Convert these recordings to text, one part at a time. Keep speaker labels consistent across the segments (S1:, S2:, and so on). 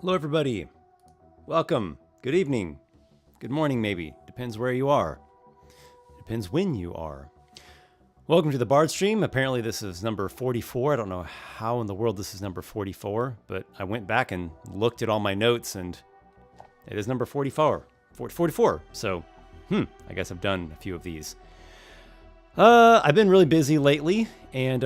S1: Hello, everybody. Welcome. Good evening. Good morning, maybe. Depends where you are. Depends when you are. Welcome to the Bardstream. Apparently, this is number 44. I don't know how in the world this is number 44, but I went back and looked at all my notes, and it is number 44. 44. So, I guess I've done a few of these. I've been really busy lately, and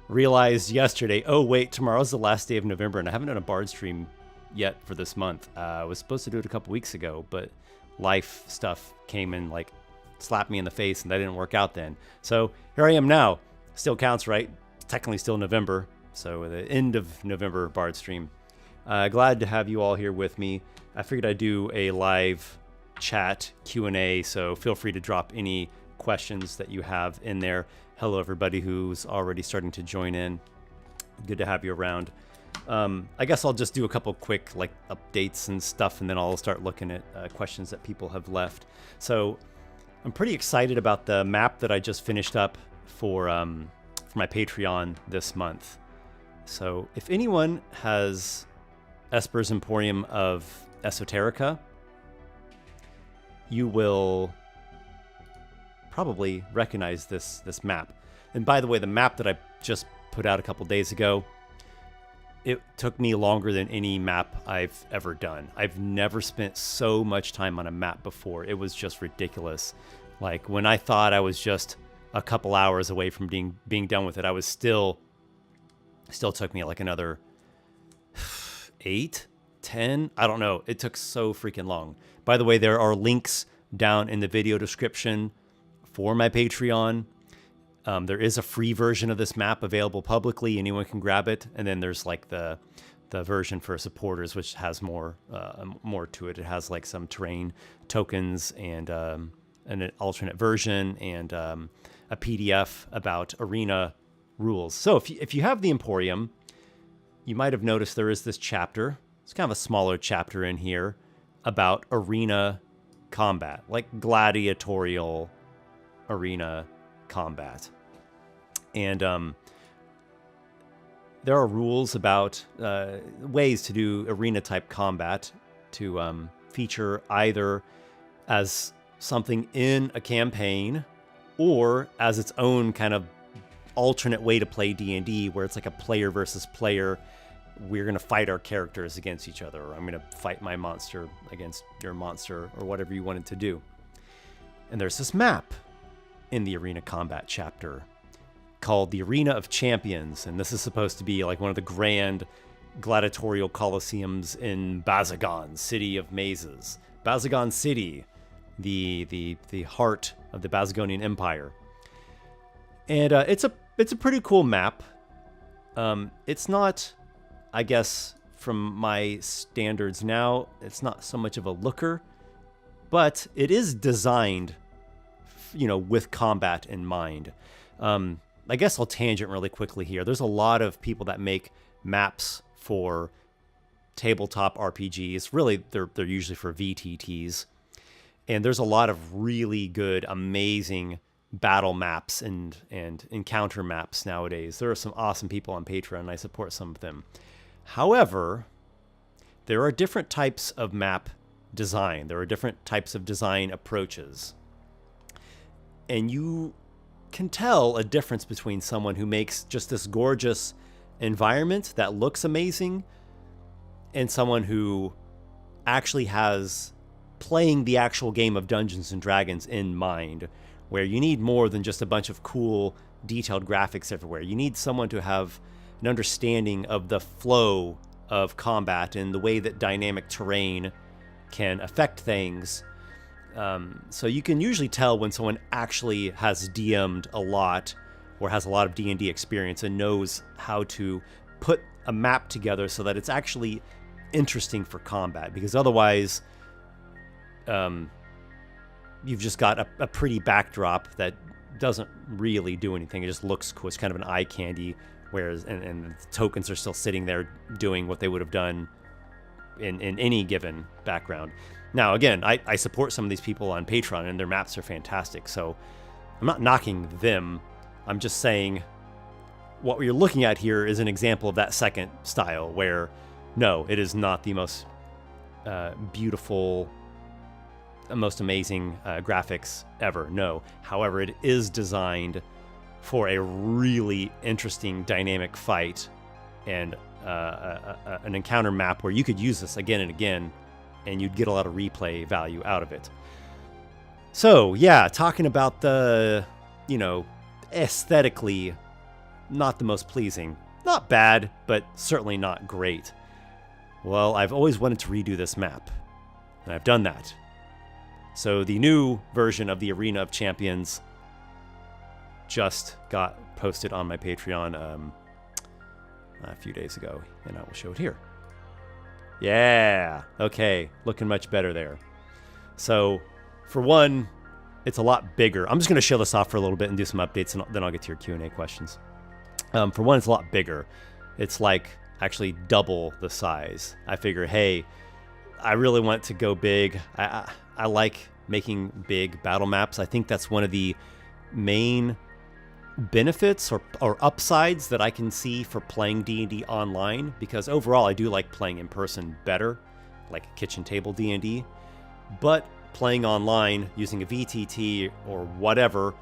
S1: realized yesterday, oh wait, tomorrow's the last day of November, and I haven't done a Bardstream yet for this month. I was supposed to do it a couple weeks ago, but life stuff came and like slapped me in the face, and that didn't work out then. So here I am now. Still counts, right? Technically still November, so the end of November Bardstream. Glad to have you all here with me. I figured I'd do a live chat Q&A, so feel free to drop any questions that you have in there. Hello, everybody who's already starting to join in. Good to have you around. I guess I'll just do a couple quick updates and stuff, and then I'll start looking at questions that people have left. So I'm pretty excited about the map that I just finished up for my Patreon this month. So if anyone has Esper's Emporium of Esoterica, you will probably recognize this map. And by the way, the map that I just put out a couple days ago, it took me longer than any map I've ever done. I've never spent so much time on a map before. It was just ridiculous. Like when I thought I was just a couple hours away from being done with it, I was still took me like another 8, 10, I don't know. It took so freaking long. By the way, there are links down in the video description for my Patreon. There is a free version of this map available publicly. Anyone can grab it. And then there's like the version for supporters, which has more to it. It has like some terrain tokens and an alternate version and a PDF about arena rules. So if you have the Emporium, you might have noticed there is this chapter. It's kind of a smaller chapter in here about arena combat, like gladiatorial arena combat. And there are rules about ways to do arena type combat to feature either as something in a campaign or as its own kind of alternate way to play D&D, where it's like a player versus player. We're going to fight our characters against each other, or I'm going to fight my monster against your monster, or whatever you wanted to do. And there's this map in the arena combat chapter called the Arena of Champions, and this is supposed to be like one of the grand gladiatorial coliseums in Bazagon, City of Mazes. Bazagon City, the heart of the Bazagonian Empire. And it's a pretty cool map. It's not, I guess, from my standards now, it's not so much of a looker, but it is designed, with combat in mind. I guess I'll tangent really quickly here. There's a lot of people that make maps for tabletop RPGs. Really, they're usually for VTTs. And there's a lot of really good, amazing battle maps and encounter maps nowadays. There are some awesome people on Patreon, and I support some of them. However, there are different types of map design. There are different types of design approaches. And you can tell a difference between someone who makes just this gorgeous environment that looks amazing and someone who actually has playing the actual game of Dungeons and Dragons in mind, where you need more than just a bunch of cool, detailed graphics everywhere. You need someone to have an understanding of the flow of combat and the way that dynamic terrain can affect things. So you can usually tell when someone actually has DM'd a lot or has a lot of D&D experience and knows how to put a map together so that it's actually interesting for combat. Because otherwise, you've just got a pretty backdrop that doesn't really do anything. It just looks cool. It's kind of an eye candy, whereas and the tokens are still sitting there doing what they would have done in any given background. Now, again, I support some of these people on Patreon, and their maps are fantastic, so I'm not knocking them. I'm just saying what you're looking at here is an example of that second style, where no, it is not the most beautiful, most amazing graphics ever. No. However, it is designed for a really interesting dynamic fight and an encounter map where you could use this again and again, and you'd get a lot of replay value out of it. So, yeah, talking about the, aesthetically, not the most pleasing. Not bad, but certainly not great. Well, I've always wanted to redo this map, and I've done that. So the new version of the Arena of Champions just got posted on my Patreon a few days ago, and I will show it here. Yeah, okay, looking much better there. So, for one, it's a lot bigger. I'm just going to show this off for a little bit and do some updates, and then I'll get to your Q&A questions. For one, it's a lot bigger. It's like actually double the size. I figure, hey, I really want to go big. I like making big battle maps. I think that's one of the main benefits or upsides that I can see for playing D&D online, because overall I do like playing in person better, like kitchen table D&D, but playing online using a VTT or whatever,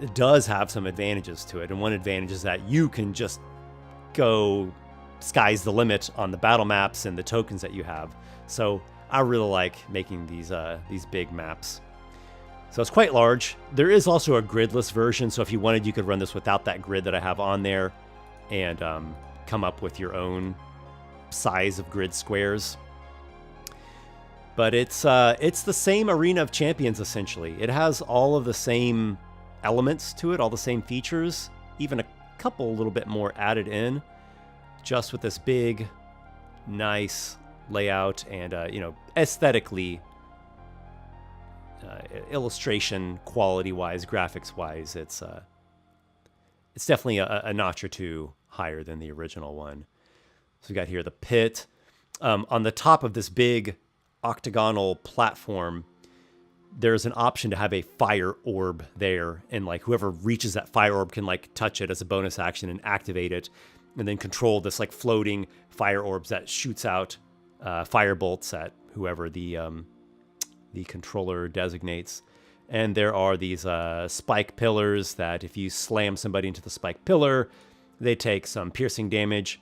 S1: it does have some advantages to it. And one advantage is that you can just go sky's the limit on the battle maps and the tokens that you have. So I really like making these big maps. So it's quite large. There is also a gridless version, so if you wanted, you could run this without that grid that I have on there and come up with your own size of grid squares. But it's the same Arena of Champions, essentially. It has all of the same elements to it, all the same features, even a couple a little bit more added in, just with this big, nice layout and, aesthetically, illustration quality-wise, graphics-wise, it's definitely a notch or two higher than the original one. So we got here the pit. On the top of this big octagonal platform, there's an option to have a fire orb there, and like whoever reaches that fire orb can like touch it as a bonus action and activate it, and then control this like floating fire orbs that shoots out fire bolts at whoever the controller designates. And there are these spike pillars that if you slam somebody into the spike pillar, they take some piercing damage.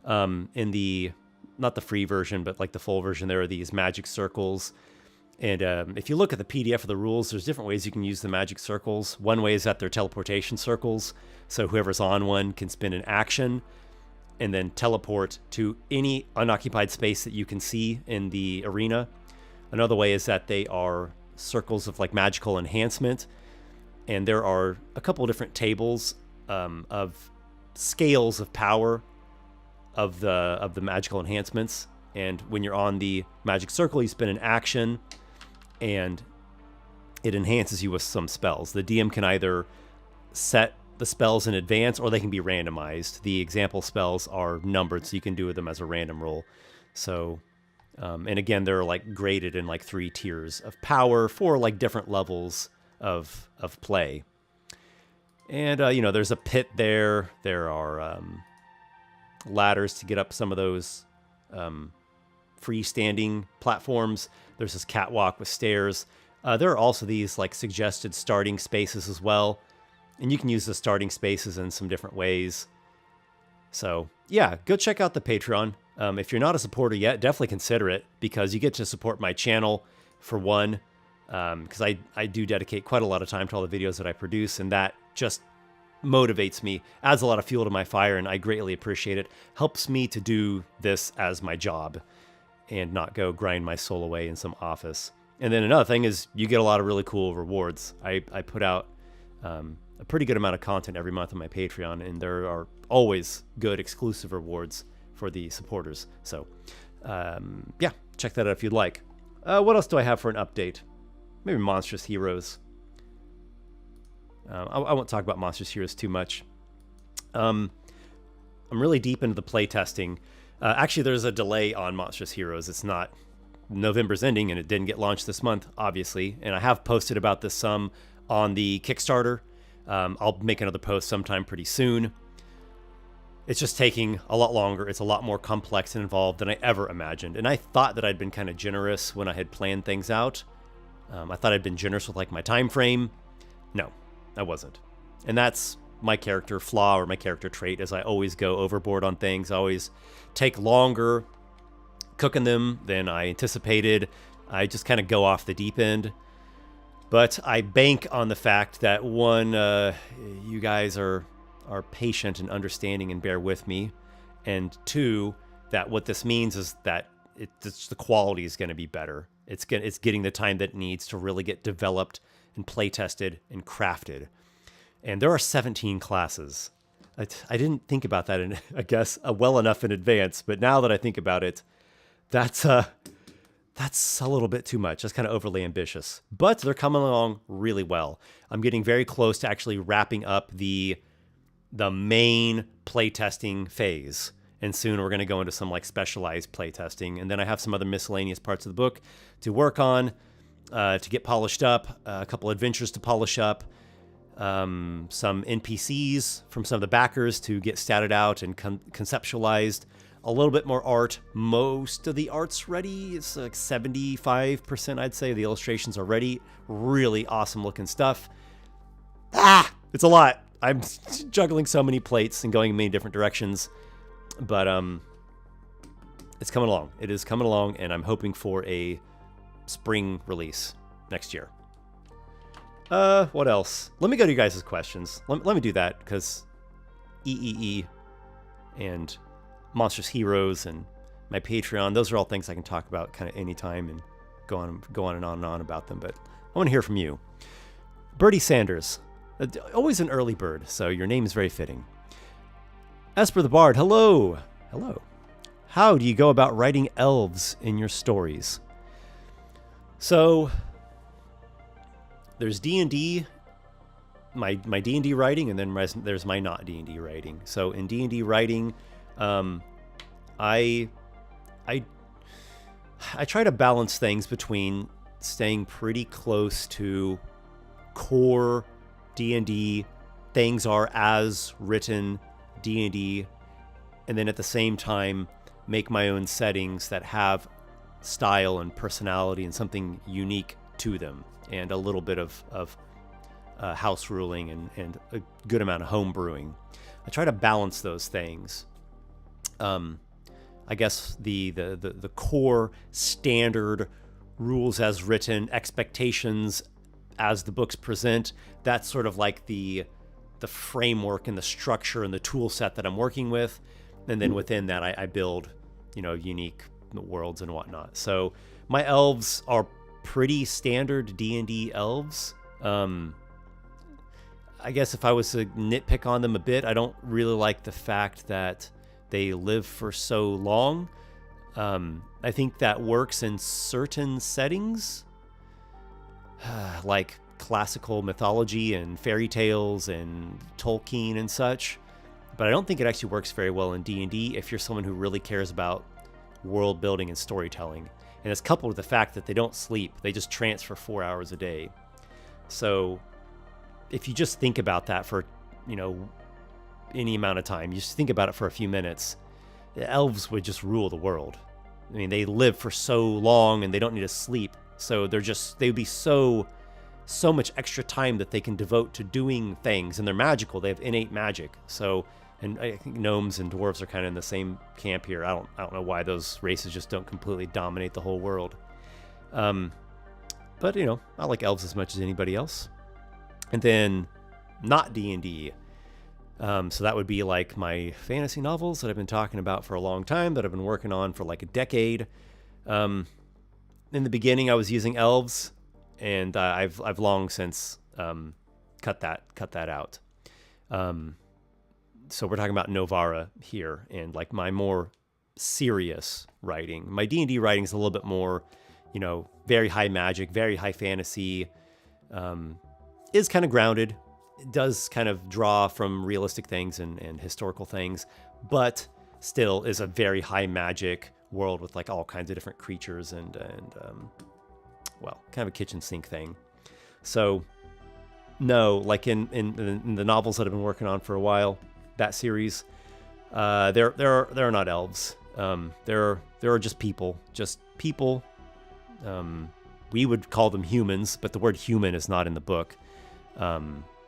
S1: In the, not the free version, but like the full version, there are these magic circles. And if you look at the PDF of the rules, there's different ways you can use the magic circles. One way is that they're teleportation circles. So whoever's on one can spend an action and then teleport to any unoccupied space that you can see in the arena. Another way is that they are circles of like magical enhancement, and there are a couple of different tables of scales of power of the magical enhancements. And when you're on the magic circle, you spend an action, and it enhances you with some spells. The DM can either set the spells in advance, or they can be randomized. The example spells are numbered, so you can do them as a random roll. So. And again, they're like graded in like 3 tiers of power for like different levels of play. And, there's a pit there. There are ladders to get up some of those freestanding platforms. There's this catwalk with stairs. There are also these like suggested starting spaces as well. And you can use the starting spaces in some different ways. So yeah, go check out the Patreon. If you're not a supporter yet, definitely consider it, because you get to support my channel for one, because I do dedicate quite a lot of time to all the videos that I produce, and that just motivates me, adds a lot of fuel to my fire, and I greatly appreciate it. Helps me to do this as my job and not go grind my soul away in some office. And then another thing is you get a lot of really cool rewards. I put out a pretty good amount of content every month on my Patreon, and there are always good exclusive rewards for the supporters. So, yeah, check that out if you'd like. What else do I have for an update? Maybe Monstrous Heroes. I won't talk about Monstrous Heroes too much. I'm really deep into the playtesting. Actually, there's a delay on Monstrous Heroes. It's not November's ending, and it didn't get launched this month, obviously. And I have posted about this some on the Kickstarter. I'll make another post sometime pretty soon. It's just taking a lot longer. It's a lot more complex and involved than I ever imagined. And I thought that I'd been kind of generous when I had planned things out. I thought I'd been generous with like my time frame. No, I wasn't. And that's my character flaw or my character trait, is I always go overboard on things. I always take longer cooking them than I anticipated. I just kind of go off the deep end. But I bank on the fact that one, you guys are patient and understanding and bear with me, and two, that what this means is that the quality is going to be better. It's getting the time that it needs to really get developed and play tested and crafted. And there are 17 classes. I didn't think about that I guess well enough in advance, but now that I think about it, that's a little bit too much. That's kind of overly ambitious. But they're coming along really well. I'm getting very close to actually wrapping up the main playtesting phase. And soon we're going to go into some like specialized playtesting. And then I have some other miscellaneous parts of the book to work on, to get polished up, a couple adventures to polish up, some NPCs from some of the backers to get statted out and conceptualized, a little bit more art. Most of the art's ready. It's like 75%, I'd say. The illustrations are ready. Really awesome looking stuff. It's a lot. I'm juggling so many plates and going in many different directions, but it's coming along. It is coming along, and I'm hoping for a spring release next year. What else? Let me go to you guys' questions. Let me do that, because EEE and Monstrous Heroes and my Patreon, those are all things I can talk about kind of anytime and go on and on about them, but I want to hear from you. Birdie Sanders. Always an early bird, so your name is very fitting. Esper the Bard, hello. Hello. How do you go about writing elves in your stories? So, there's D&D, my D&D writing, and then there's my not D&D writing. So in D&D writing, I try to balance things between staying pretty close to core D&D, things are as written D&D, and then at the same time make my own settings that have style and personality and something unique to them, and a little bit of house ruling and a good amount of home brewing. I try to balance those things. I guess the core standard rules as written, expectations as the books present, that's sort of like the framework and the structure and the tool set that I'm working with. And then within that, I build, unique worlds and whatnot. So my elves are pretty standard D&D elves. I guess if I was to nitpick on them a bit, I don't really like the fact that they live for so long. I think that works in certain settings, like classical mythology and fairy tales and Tolkien and such. But I don't think it actually works very well in D&D if you're someone who really cares about world building and storytelling. And it's coupled with the fact that they don't sleep. They just trance for 4 hours a day. So if you just think about that for, any amount of time, you just think about it for a few minutes, the elves would just rule the world. I mean, they live for so long and they don't need to sleep. So they'd be so much extra time that they can devote to doing things, and they're magical. They have innate magic. So, and I think gnomes and dwarves are kind of in the same camp here. I don't know why those races just don't completely dominate the whole world. But I like elves as much as anybody else. And then not D&D. So that would be like my fantasy novels that I've been talking about for a long time, that I've been working on for like a decade. In the beginning, I was using elves, and I've long since cut that out. So we're talking about Novara here, and like my more serious writing. My D&D writing is a little bit more, very high magic, very high fantasy. Is kind of grounded. It does kind of draw from realistic things and historical things, but still is a very high magic world with like all kinds of different creatures and kind of a kitchen sink thing. So no, like in the novels that I've been working on for a while, that series, They're not elves. They're just people. Just people. We would call them humans, but the word human is not in the book.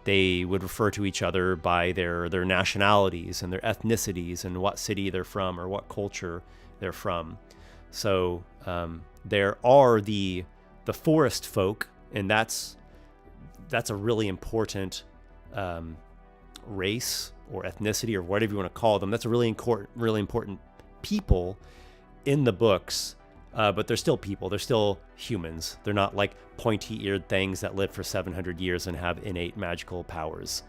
S1: They would refer to each other by their nationalities and their ethnicities and what city they're from or what culture they're from. So there are the forest folk, and that's a really important race or ethnicity or whatever you want to call them. That's a really important people in the books. But they're still people. They're still humans. They're not like pointy-eared things that live for 700 years and have innate magical powers.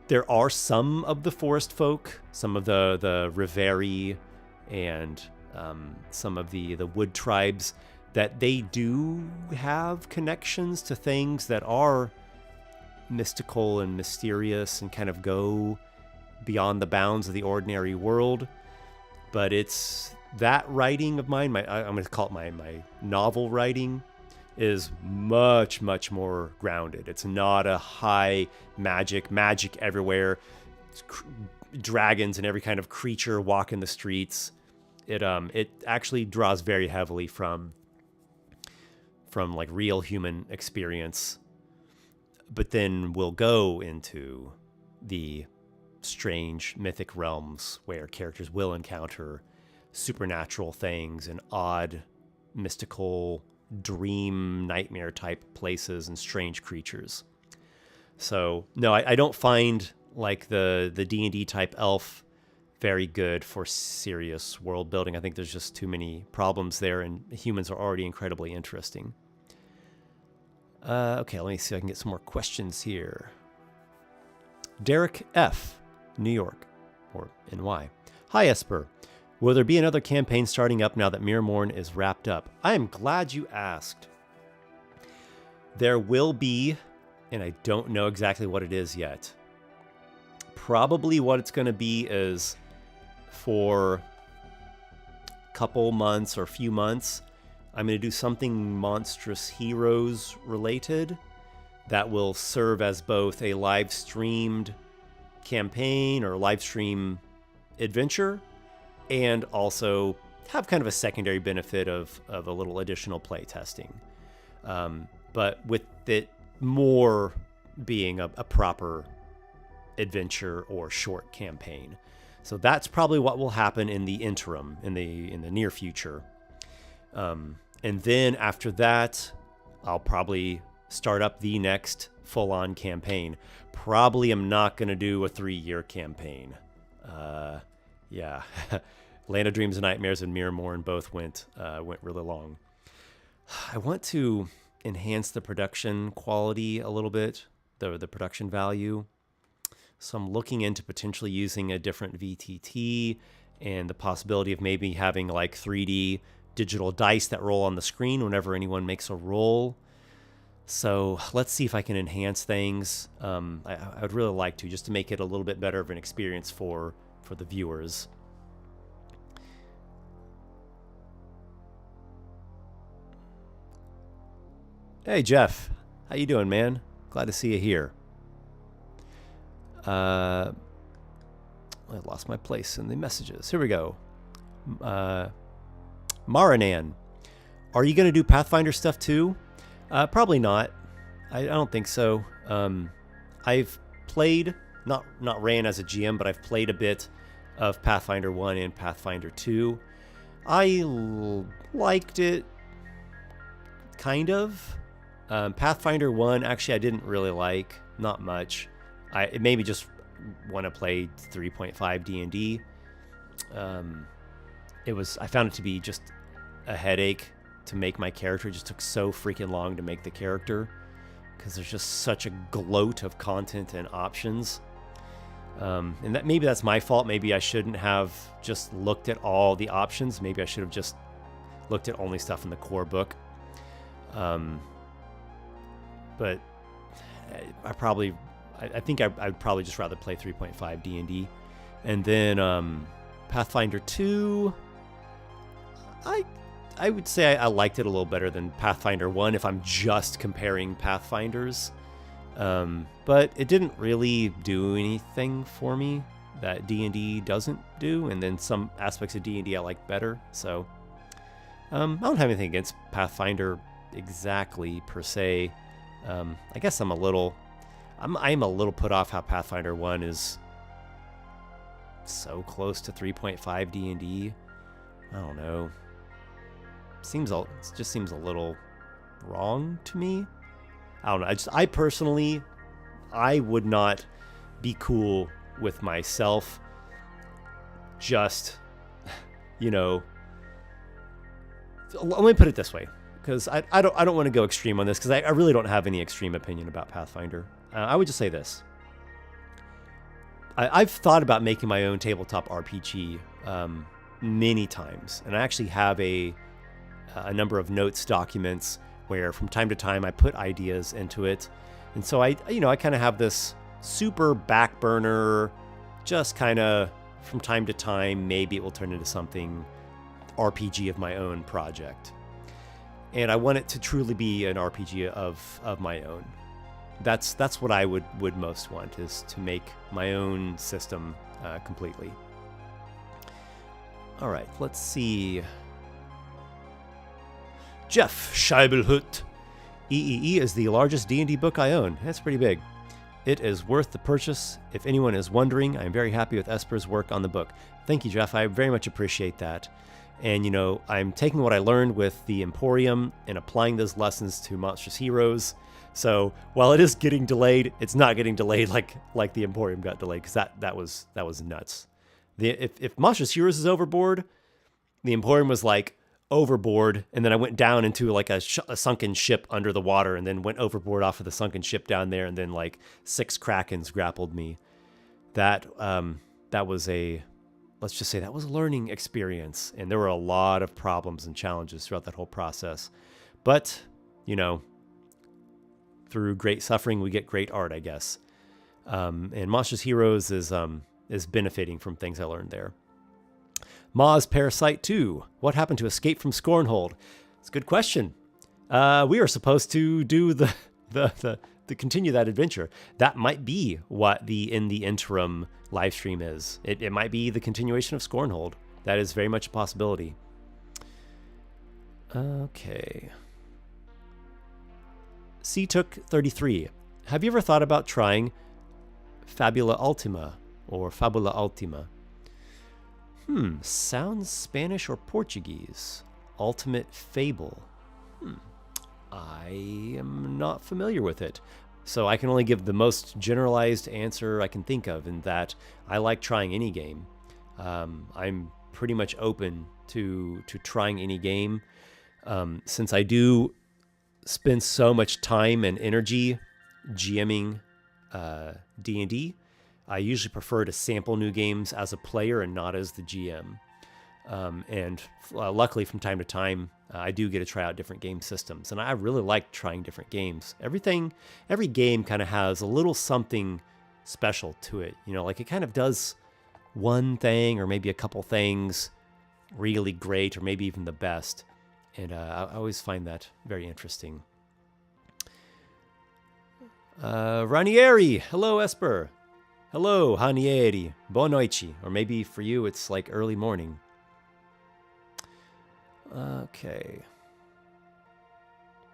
S1: There are some of the forest folk, some of the Riveri and some of the wood tribes, that they do have connections to things that are mystical and mysterious and kind of go beyond the bounds of the ordinary world. But it's that writing of mine, I'm going to call it my novel writing, is much, much more grounded. It's not a high magic everywhere, dragons and every kind of creature walking the streets. It actually draws very heavily from like real human experience, but then we'll go into the strange mythic realms where characters will encounter supernatural things and odd, mystical, dream, nightmare type places and strange creatures. So no, I don't find like the D&D type elf very good for serious world building. I think there's just too many problems there, and humans are already incredibly interesting. Okay, let me see if I can get some more questions here. Derek F., New York, or NY. Hi, Esper. Will there be another campaign starting up now that Mirrormorn is wrapped up? I am glad you asked. There will be, and I don't know exactly what it is yet. Probably what it's going to be is for a couple months or a few months, I'm going to do something Monstrous Heroes related that will serve as both a live streamed campaign or live stream adventure, and also have kind of a secondary benefit of a little additional play testing. But with it more being a proper adventure or short campaign. So that's probably what will happen in the interim, in the near future. And then after that, I'll probably start up the next full-on campaign. Probably am not going to do a 3-year campaign. Yeah, Land of Dreams and Nightmares and Mirrormorn both went really long. I want to enhance the production quality a little bit, the production value. So I'm looking into potentially using a different VTT and the possibility of maybe having like 3D digital dice that roll on the screen whenever anyone makes a roll. So let's see if I can enhance things. I would really like to, just to make it a little bit better of an experience for the viewers. Hey Jeff, how you doing, man? Glad to see you here. I lost my place in the messages. Here we go. Marinan, are you going to do Pathfinder stuff too? Probably not. I don't think so. I've played, not ran as a GM, but I've played a bit of Pathfinder 1 and Pathfinder 2. I liked it, kind of. Pathfinder 1, actually, I didn't really like. Not much. It made me just want to play 3.5 D&D. I found it to be just a headache to make my character. It just took so freaking long to make the character because there's just such a gloat of content and options. And maybe that's my fault. Maybe I shouldn't have just looked at all the options. Maybe I should have just looked at only stuff in the core book. But I think I'd probably just rather play 3.5 D&D. And then Pathfinder 2, I would say I liked it a little better than Pathfinder 1 if I'm just comparing Pathfinders. But it didn't really do anything for me. that D&D doesn't do, and then some aspects of D&D I like better. So I don't have anything against Pathfinder exactly per se. I guess I'm a little put off how Pathfinder 1 is so close to 3.5 D&D. I don't know. It just seems a little wrong to me. I don't know. I personally, I would not be cool with myself just, let me put it this way, because I don't want to go extreme on this, because I really don't have any extreme opinion about Pathfinder. I would just say this. I've thought about making my own tabletop RPG many times, and I actually have a number of notes documents where from time to time I put ideas into it. And so I kind of have this super back burner, just kind of from time to time, maybe it will turn into something RPG of my own project. And I want it to truly be an RPG of my own. That's what I would most want, is to make my own system completely. All right, let's see. Jeff Scheibelhut. EEE is the largest D&D book I own. That's pretty big. It is worth the purchase. If anyone is wondering, I'm very happy with Esper's work on the book. Thank you, Jeff. I very much appreciate that. And, I'm taking what I learned with the Emporium and applying those lessons to Monstrous Heroes. So while it is getting delayed, it's not getting delayed like the Emporium got delayed, because that was nuts. If Monstrous Heroes is overboard, the Emporium was like overboard, and then I went down into like a sunken ship under the water, and then went overboard off of the sunken ship down there, and then like 6 krakens grappled me. That was let's just say that was a learning experience, and there were a lot of problems and challenges throughout that whole process. But through great suffering we get great art, I guess. And Monstrous Heroes is benefiting from things I learned there. Ma's Parasite 2. What happened to Escape from Scornhold? It's a good question. We are supposed to do the continue that adventure. That might be what the in the interim live stream is. It might be the continuation of Scornhold. That is very much a possibility. Okay. Took33. Have you ever thought about trying Fabula Ultima or Fabula Ultima? Sounds Spanish or Portuguese. Ultimate Fable. I am not familiar with it. So I can only give the most generalized answer I can think of, in that I like trying any game. I'm pretty much open to trying any game. Since I do spend so much time and energy GMing D&D, I usually prefer to sample new games as a player and not as the GM. And luckily, from time to time, I do get to try out different game systems. And I really like trying different games. Every game kind of has a little something special to it. Like it kind of does one thing or maybe a couple things really great, or maybe even the best. And I always find that very interesting. Ranieri. Hello, Esper. Hello, Ranieri. Boa noite. Or maybe for you, it's like early morning. Okay.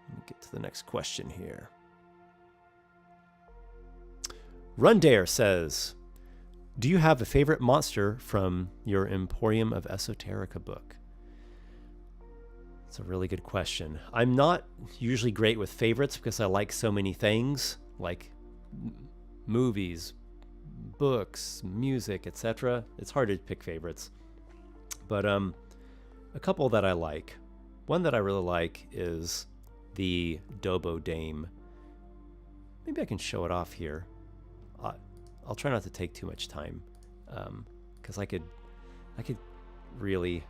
S1: Let me get to the next question here. Rundare says, do you have a favorite monster from your Emporium of Esoterica book? That's a really good question. I'm not usually great with favorites because I like so many things, like movies, books, music, etc. It's hard to pick favorites. But a couple that I like. One that I really like is the Dobo Dame. Maybe I can show it off here. I'll try not to take too much time, because I could really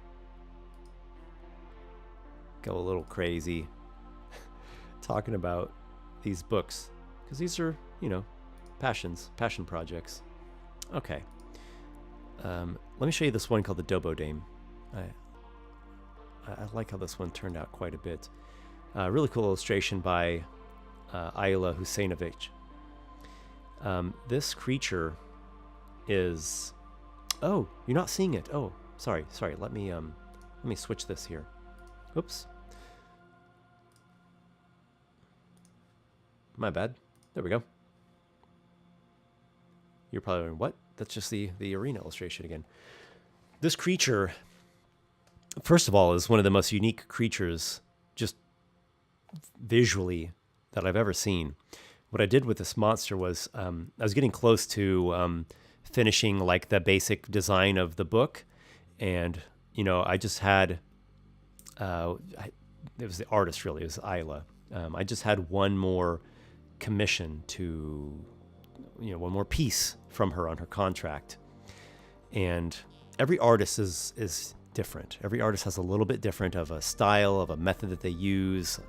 S1: go a little crazy talking about these books, because these are, passion projects. Okay. Let me show you this one called the Dobo Dame. I like how this one turned out quite a bit. Really cool illustration by Ayla Husseinovic. This creature is Oh, you're not seeing it. Oh, sorry. Let me switch this here. Oops. My bad. There we go. You're probably wondering, what? That's just the arena illustration again. This creature, first of all, is one of the most unique creatures, just visually, that I've ever seen. What I did with this monster was I was getting close to finishing like the basic design of the book, and I just had it was the artist, really. It was Isla. I just had one more commission to, one more piece from her on her contract, and every artist is different. Every artist has a little bit different of a style, of a method that they use,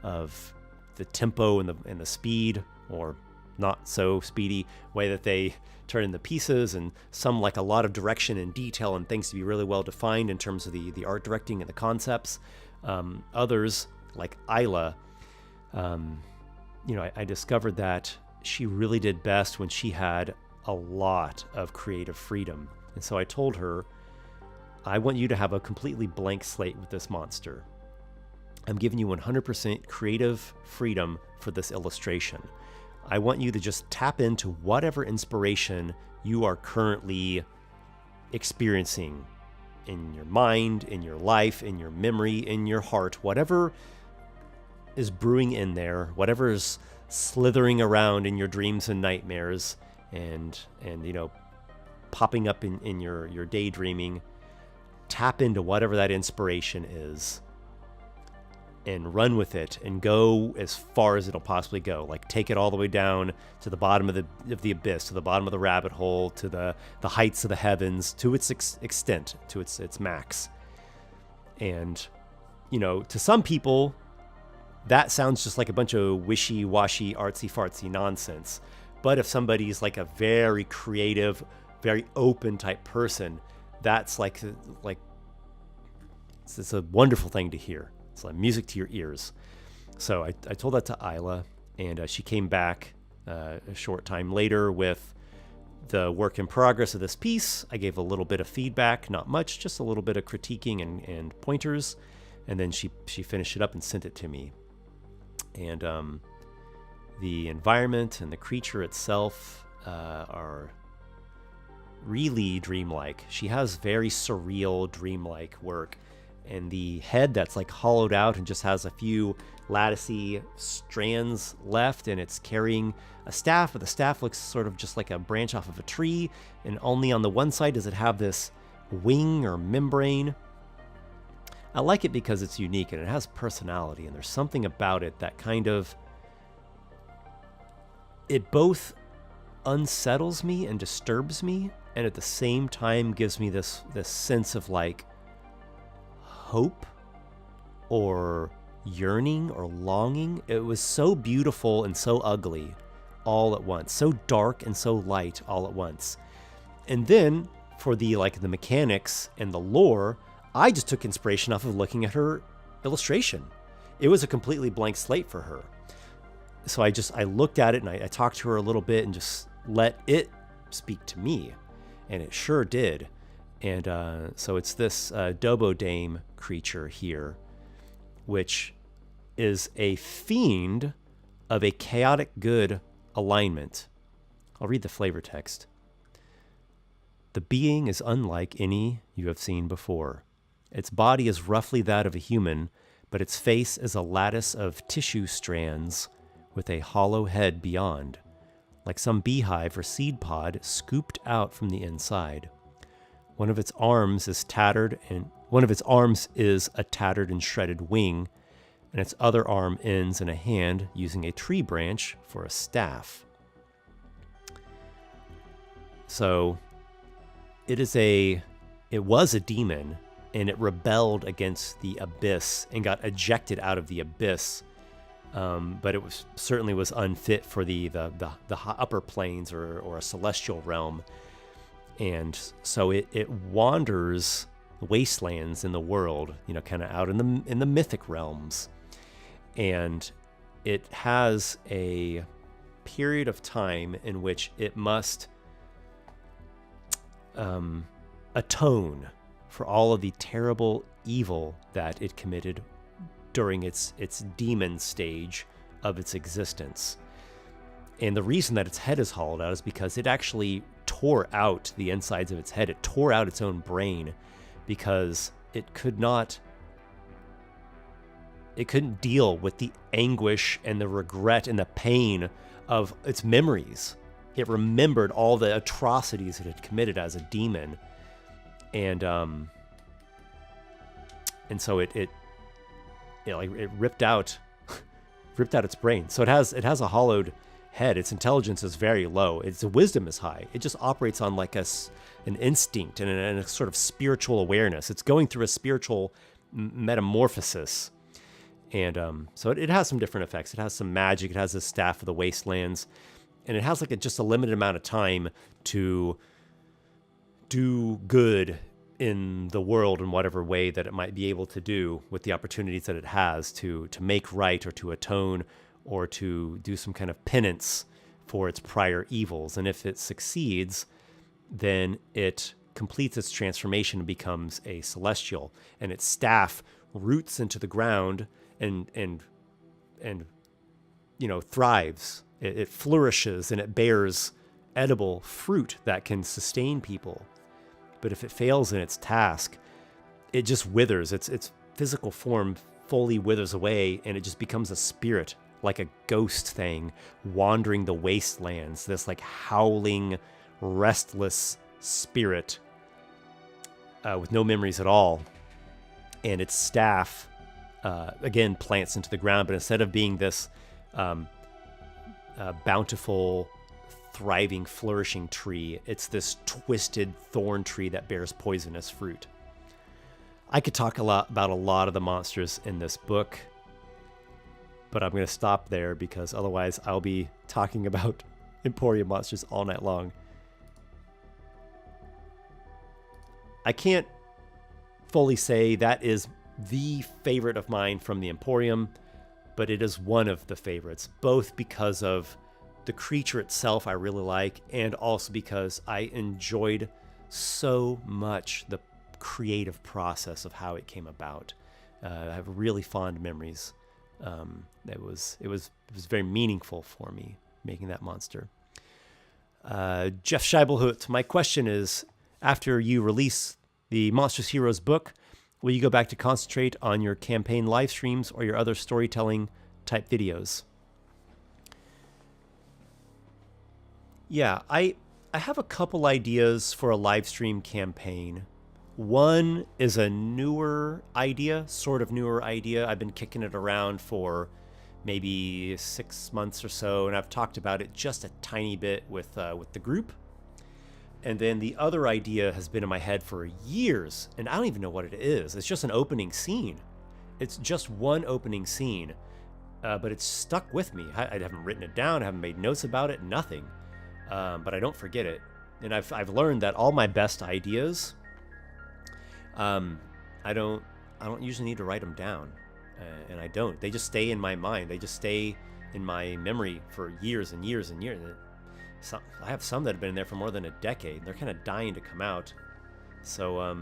S1: of the tempo and the speed, or not so speedy way that they turn in the pieces, and some like a lot of direction and detail and things to be really well defined in terms of the art directing and the concepts. Others, like Isla, I discovered that she really did best when she had a lot of creative freedom. And so I told her, I want you to have a completely blank slate with this monster. I'm giving you 100% creative freedom for this illustration. I want you to just tap into whatever inspiration you are currently experiencing in your mind, in your life, in your memory, in your heart, whatever is brewing in there, whatever is slithering around in your dreams and nightmares, and popping up in your daydreaming. Tap into whatever that inspiration is and run with it and go as far as it'll possibly go. Like, take it all the way down to the bottom of the abyss, to the bottom of the rabbit hole, to the heights of the heavens, to its extent, to its max. And to some people, that sounds just like a bunch of wishy-washy, artsy-fartsy nonsense. But if somebody's like a very creative, very open type person, that's like it's a wonderful thing to hear. It's like music to your ears. So I told that to Isla, and she came back a short time later with the work in progress of this piece. I gave a little bit of feedback, not much, just a little bit of critiquing and pointers, and then she finished it up and sent it to me. And the environment and the creature itself are really dreamlike. She has very surreal, dreamlike work. And the head that's like hollowed out and just has a few latticey strands left, and it's carrying a staff, but the staff looks sort of just like a branch off of a tree, and only on the one side does it have this wing or membrane. I like it because it's unique and it has personality, and there's something about it that kind of, it both unsettles me and disturbs me, and at the same time gives me this sense of like hope or yearning or longing. It was so beautiful and so ugly all at once, so dark and so light all at once. And then for the mechanics and the lore, I just took inspiration off of looking at her illustration. It was a completely blank slate for her. So I looked at it and I talked to her a little bit and just let it speak to me, and it sure did. And so it's this Dobo Dame creature here, which is a fiend of a chaotic good alignment. I'll read the flavor text. The being is unlike any you have seen before. Its body is roughly that of a human, but its face is a lattice of tissue strands with a hollow head beyond, like some beehive or seed pod scooped out from the inside. One of its arms is a tattered and shredded wing, and its other arm ends in a hand using a tree branch for a staff. So it was a demon, and it rebelled against the abyss and got ejected out of the abyss. But it certainly was unfit for the upper planes or a celestial realm. And so it wanders wastelands in the world, kind of out in the mythic realms. And it has a period of time in which it must atone for all of the terrible evil that it committed during its demon stage of its existence. And the reason that its head is hollowed out is because it actually tore out the insides of its head. It tore out its own brain because it couldn't deal with the anguish and the regret and the pain of its memories. It remembered all the atrocities it had committed as a demon, and so it ripped out its brain. So it has a hollowed head. Its intelligence is very low. Its wisdom is high. It just operates on like an instinct and a sort of spiritual awareness. It's going through a spiritual metamorphosis. And so it has some different effects. It has some magic. It has the Staff of the Wastelands. And it has like just a limited amount of time to do good in the world in whatever way that it might be able to do with the opportunities that it has to make right or to atone or to do some kind of penance for its prior evils. And if it succeeds, then it completes its transformation and becomes a celestial. And its staff roots into the ground and thrives. It flourishes and it bears edible fruit that can sustain people. But if it fails in its task, it just withers. Its physical form fully withers away, and it just becomes a spirit, like a ghost thing, wandering the wastelands. This like howling, restless spirit with no memories at all. And its staff, again, plants into the ground, but instead of being this bountiful, thriving, flourishing tree, it's this twisted thorn tree that bears poisonous fruit. I could talk about a lot of the monsters in this book, but I'm going to stop there because otherwise I'll be talking about Emporium monsters all night long. I can't fully say that is the favorite of mine from the Emporium, but it is one of the favorites, both because of the creature itself I really like, and also because I enjoyed so much the creative process of how it came about. I have really fond memories. It was very meaningful for me making that monster. Jeff Scheibelhut, my question is, after you release the Monstrous Heroes book, will you go back to concentrate on your campaign live streams or your other storytelling type videos? Yeah, I have a couple ideas for a live stream campaign. One is a newer idea, sort of newer idea. I've been kicking it around for maybe 6 months or so, and I've talked about it just a tiny bit with the group. And then the other idea has been in my head for years, and I don't even know what it is. It's just an opening scene. It's just one opening scene, but it's stuck with me. I haven't written it down. I haven't made notes about it. Nothing. But I don't forget it. And I've learned that all my best ideas, I don't usually need to write them down, and I don't. They just stay in my mind. They just stay in my memory for years and years and years. I have some that have been in there for more than a decade. They're kind of dying to come out. So I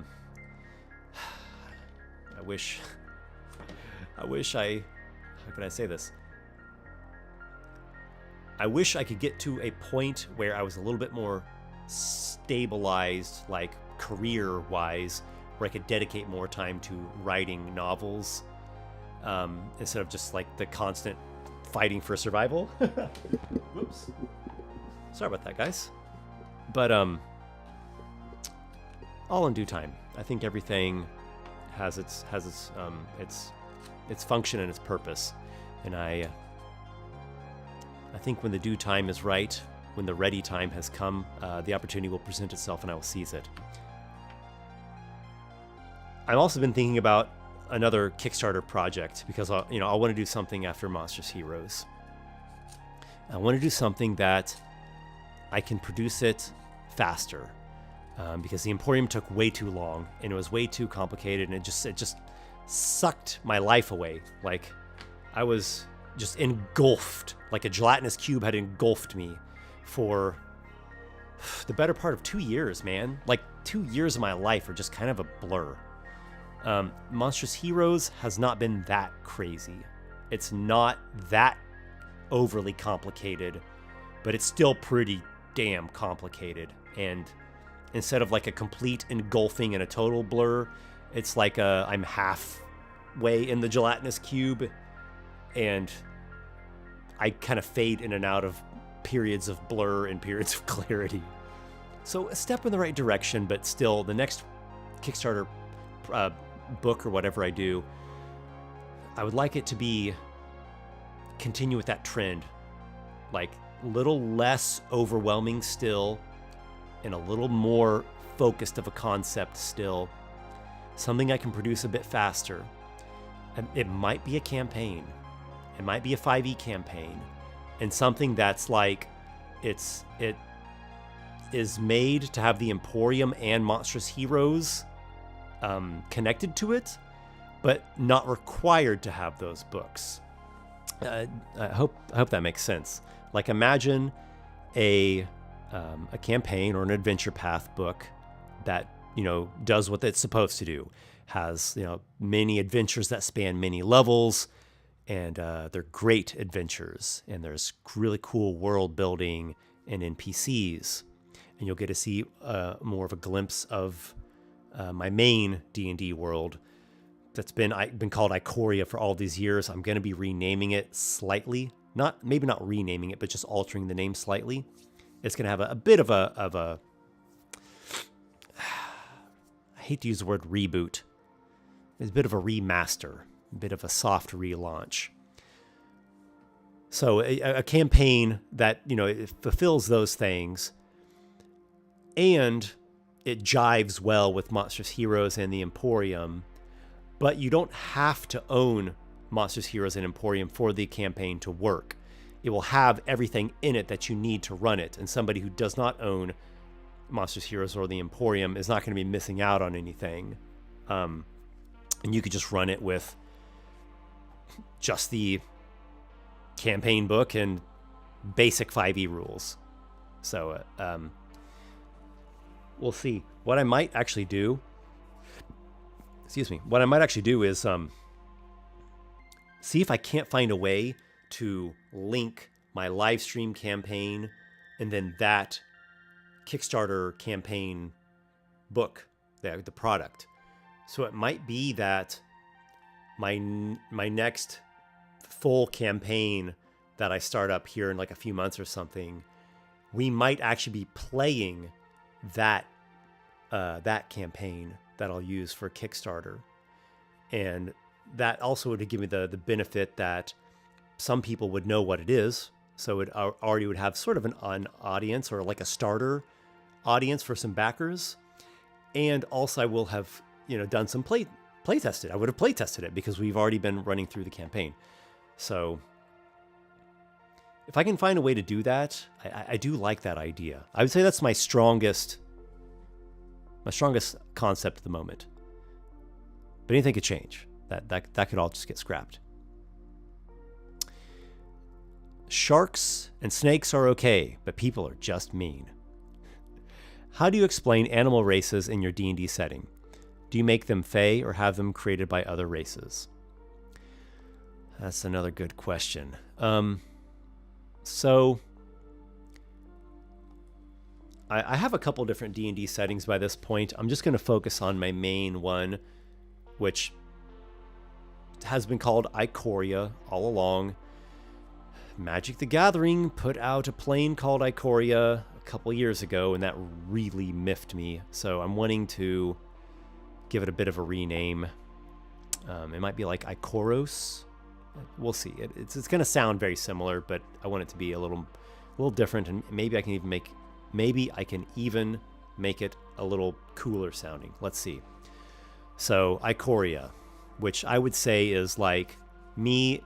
S1: wish how can I say this? I wish I could get to a point where I was a little bit more stabilized, like career-wise, where I could dedicate more time to writing novels instead of just like the constant fighting for survival. Whoops. Sorry about that, guys. But all in due time. I think everything has its function and its purpose, and I think when the due time is right, when the ready time has come, the opportunity will present itself and I will seize it. I've also been thinking about another Kickstarter project because I want to do something after Monstrous Heroes. I want to do something that I can produce it faster because the Emporium took way too long and it was way too complicated, and it just sucked my life away. Like I was just engulfed, like a gelatinous cube had engulfed me for the better part of 2 years, man. Like 2 years of my life are just kind of a blur. Monstrous Heroes has not been that crazy. It's not that overly complicated, but it's still pretty damn complicated. And instead of like a complete engulfing and a total blur, it's like I'm halfway in the gelatinous cube, and I kind of fade in and out of periods of blur and periods of clarity. So a step in the right direction, but still the next Kickstarter book or whatever I do, I would like it to be continue with that trend, like a little less overwhelming still, and a little more focused of a concept still, something I can produce a bit faster. And it might be a campaign, it might be a 5e campaign, and something that's like it is made to have the Emporium and Monstrous Heroes connected to it, but not required to have those books. I hope that makes sense. Like, imagine a campaign or an adventure path book that, you know, does what it's supposed to do, has, you know, many adventures that span many levels, and they're great adventures, and there's really cool world building and NPCs, and you'll get to see more of a glimpse of my main D&D world that's been called Ikoria for all these years. I'm going to be renaming it slightly, maybe not renaming it, but just altering the name slightly. It's going to have a bit of a I hate to use the word reboot. It's a bit of a remaster, a bit of a soft relaunch. So a campaign that, you know, it fulfills those things, and it jives well with Monstrous Heroes and the Emporium, but you don't have to own Monstrous Heroes and Emporium for the campaign to work. It will have everything in it that you need to run it, and somebody who does not own Monstrous Heroes or the Emporium is not going to be missing out on anything. And you could just run it with just the campaign book and basic 5e rules. So we'll see. What I might actually do is see if I can't find a way to link my live stream campaign and then that Kickstarter campaign book, the product. So it might be that my next full campaign that I start up here in like a few months or something, we might actually be playing that campaign that I'll use for Kickstarter. And that also would give me the benefit that some people would know what it is. So it already would have sort of an audience, or like a starter audience for some backers. And also I will have, you know, done some play tested. I would have play tested it because we've already been running through the campaign. So if I can find a way to do that, I do like that idea. I would say that's my strongest concept at the moment. But anything could change. That could all just get scrapped. Sharks and snakes are okay, but people are just mean. How do you explain animal races in your D&D setting? Do you make them fey or have them created by other races? That's another good question. So I have a couple different D&D settings by this point. I'm just going to focus on my main one, which has been called Ikoria all along. Magic the Gathering put out a plane called Ikoria a couple years ago, and that really miffed me. So I'm wanting to give it a bit of a rename. It might be like Ikoros. We'll see. It's going to sound very similar, but I want it to be a little different, and maybe I can even make it a little cooler sounding. Let's see. So Ikoria, which I would say is like me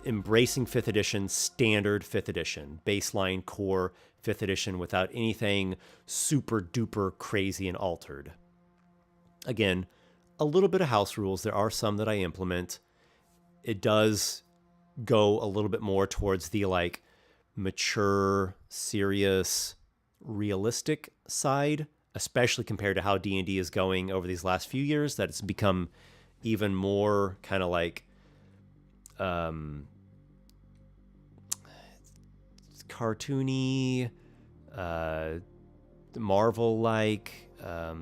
S1: embracing 5th edition, standard 5th edition, baseline core 5th edition without anything super duper crazy and altered. Again, a little bit of house rules. There are some that I implement. It does go a little bit more towards the like mature, serious realistic side, especially compared to how D&D is going over these last few years, that it's become even more kind of like cartoony, Marvel-like. I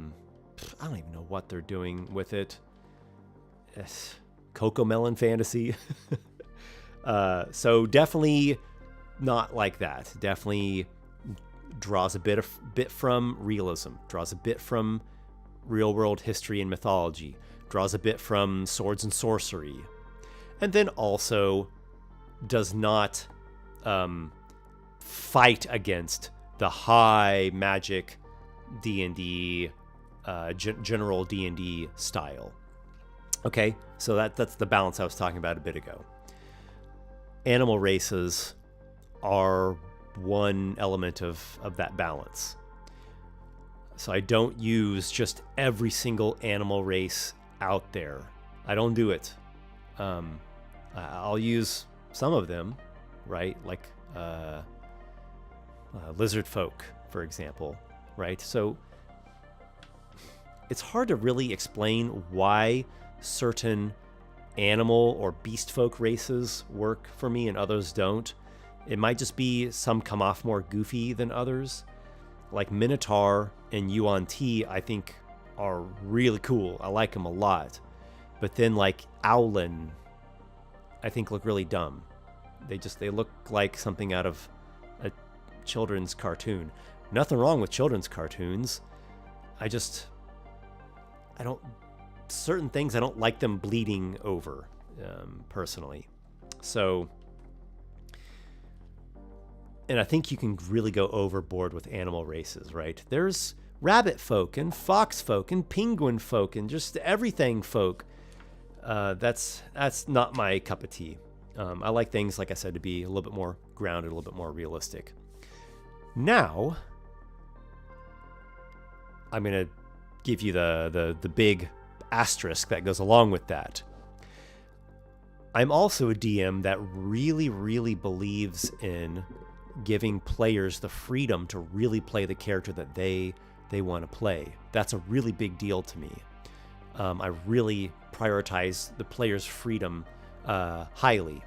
S1: don't even know what they're doing with it. Cocomelon fantasy. So definitely not like that. Definitely draws a bit from realism, draws a bit from real world history and mythology, draws a bit from swords and sorcery, and then also does not fight against the high magic D&D, general D&D style. Okay, so that's the balance I was talking about a bit ago. Animal races are one element of that balance. So I don't use just every single animal race out there. I don't do it. I'll use some of them, right? Like lizard folk, for example, right? So it's hard to really explain why certain animal or beast folk races work for me and others don't. It might just be some come off more goofy than others. Like Minotaur and Yuan-Ti, I think are really cool. I like them a lot. But then like Owlin, I think look really dumb. They look like something out of a children's cartoon. Nothing wrong with children's cartoons. Certain things I don't like them bleeding over, personally. So, and I think you can really go overboard with animal races, right? There's rabbit folk and fox folk and penguin folk and just everything folk. That's not my cup of tea. I like things, like I said, to be a little bit more grounded, a little bit more realistic. Now, I'm going to give you the big asterisk that goes along with that. I'm also a DM that really, really believes in giving players the freedom to really play the character that they want to play. That's a really big deal to me. I really prioritize the player's freedom highly.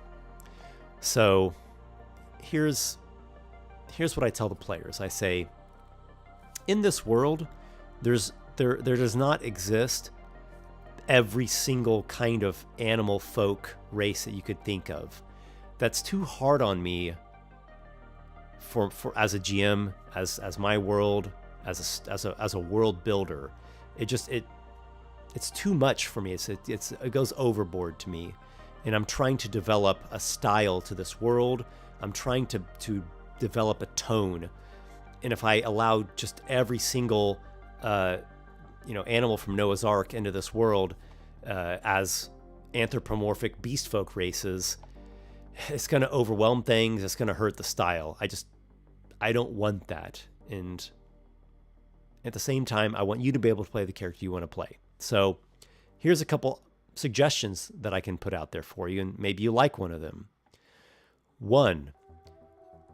S1: So here's what I tell the players. I say, in this world, there does not exist every single kind of animal folk race that you could think of. That's too hard on me for as a GM, as my world, as a world builder. It's too much for me. It goes overboard to me, and I'm trying to develop a style to this world. I'm trying to develop a tone, and if I allow just every single animal from Noah's Ark into this world as anthropomorphic beast folk races, it's going to overwhelm things. It's going to hurt the style. I don't want that. And at the same time, I want you to be able to play the character you want to play. So here's a couple suggestions that I can put out there for you, and maybe you like one of them. One,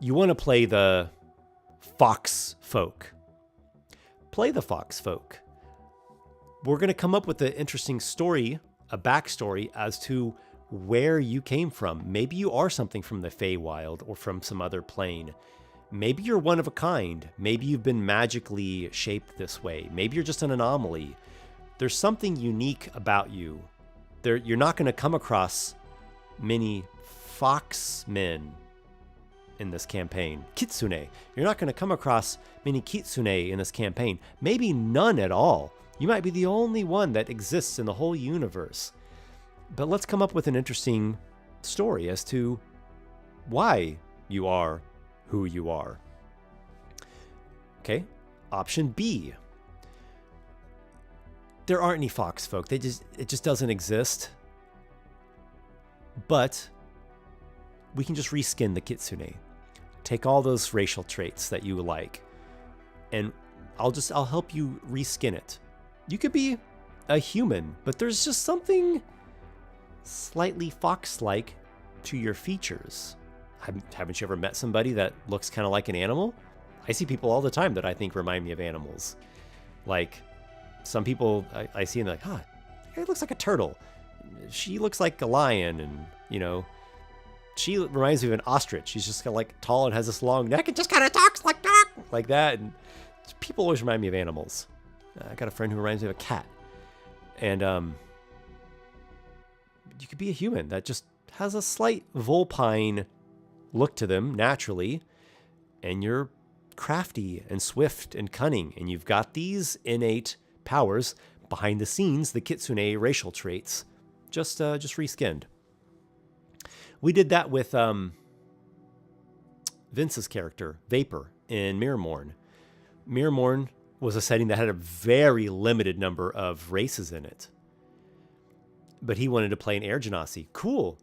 S1: you want to play the fox folk. Play the fox folk. We're going to come up with an interesting story, a backstory as to where you came from. Maybe you are something from the Feywild or from some other plane. Maybe you're one of a kind. Maybe you've been magically shaped this way. Maybe you're just an anomaly. There's something unique about you. You're not going to come across many fox men in this campaign. Kitsune. You're not going to come across many kitsune in this campaign. Maybe none at all. You might be the only one that exists in the whole universe. But let's come up with an interesting story as to why you are who you are. Okay, option B. There aren't any fox folk. It just doesn't exist. But we can just reskin the kitsune. Take all those racial traits that you like, and I'll help you reskin it. You could be a human, but there's just something slightly fox-like to your features. Haven't you ever met somebody that looks kind of like an animal? I see people all the time that I think remind me of animals. Like, some people I see and they're like, huh, that guy looks like a turtle. She looks like a lion, and, you know, she reminds me of an ostrich. She's just kind of like tall and has this long neck and just kind of talks like that. Like that. And people always remind me of animals. I got a friend who reminds me of a cat. And you could be a human that just has a slight vulpine look to them naturally. And you're crafty and swift and cunning. And you've got these innate powers behind the scenes, the kitsune racial traits, just reskinned. We did that with Vince's character, Vapor, in Mirrormorn. Mirrormorn was a setting that had a very limited number of races in it. But he wanted to play an Air Genasi. Cool.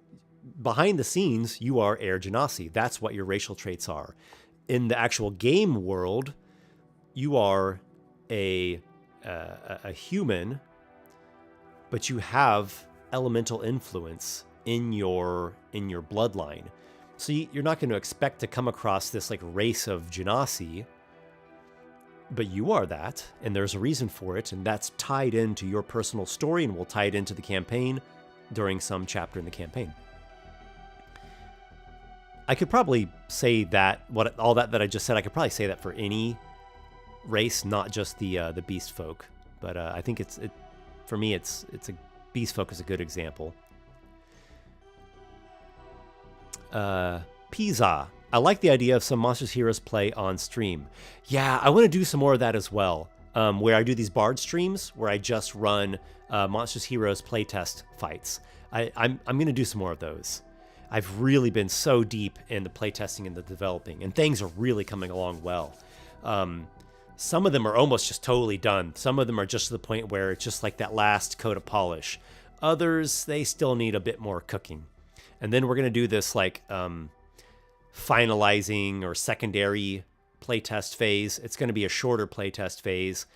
S1: Behind the scenes, you are Air Genasi. That's what your racial traits are. In the actual game world, you are a human, but you have elemental influence in your bloodline. So you're not going to expect to come across this like race of Genasi, but you are that, and there's a reason for it, and that's tied into your personal story, and we'll tie it into the campaign during some chapter in the campaign. I could probably say that all that I just said. I could probably say that for any race, not just the beast folk. But I think for me, it's a beast folk is a good example. Pisa. I like the idea of some Monstrous Heroes play on stream. Yeah, I want to do some more of that as well. Where I do these Bard streams where I just run Monstrous Heroes playtest fights. I'm going to do some more of those. I've really been so deep in the playtesting and the developing, and things are really coming along well. Some of them are almost just totally done. Some of them are just to the point where it's just like that last coat of polish. Others, they still need a bit more cooking. And then we're going to do this like finalizing or secondary playtest phase. It's going to be a shorter playtest phase.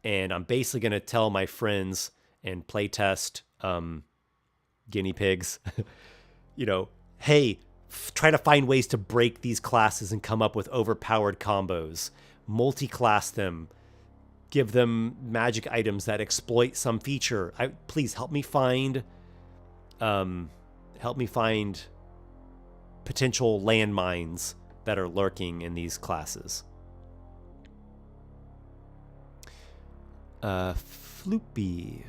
S1: And I'm basically going to tell my friends and playtest guinea pigs, you know, hey, try to find ways to break these classes and come up with overpowered combos. Multi-class them. Give them magic items that exploit some feature. Please help me find potential landmines that are lurking in these classes. Floopy.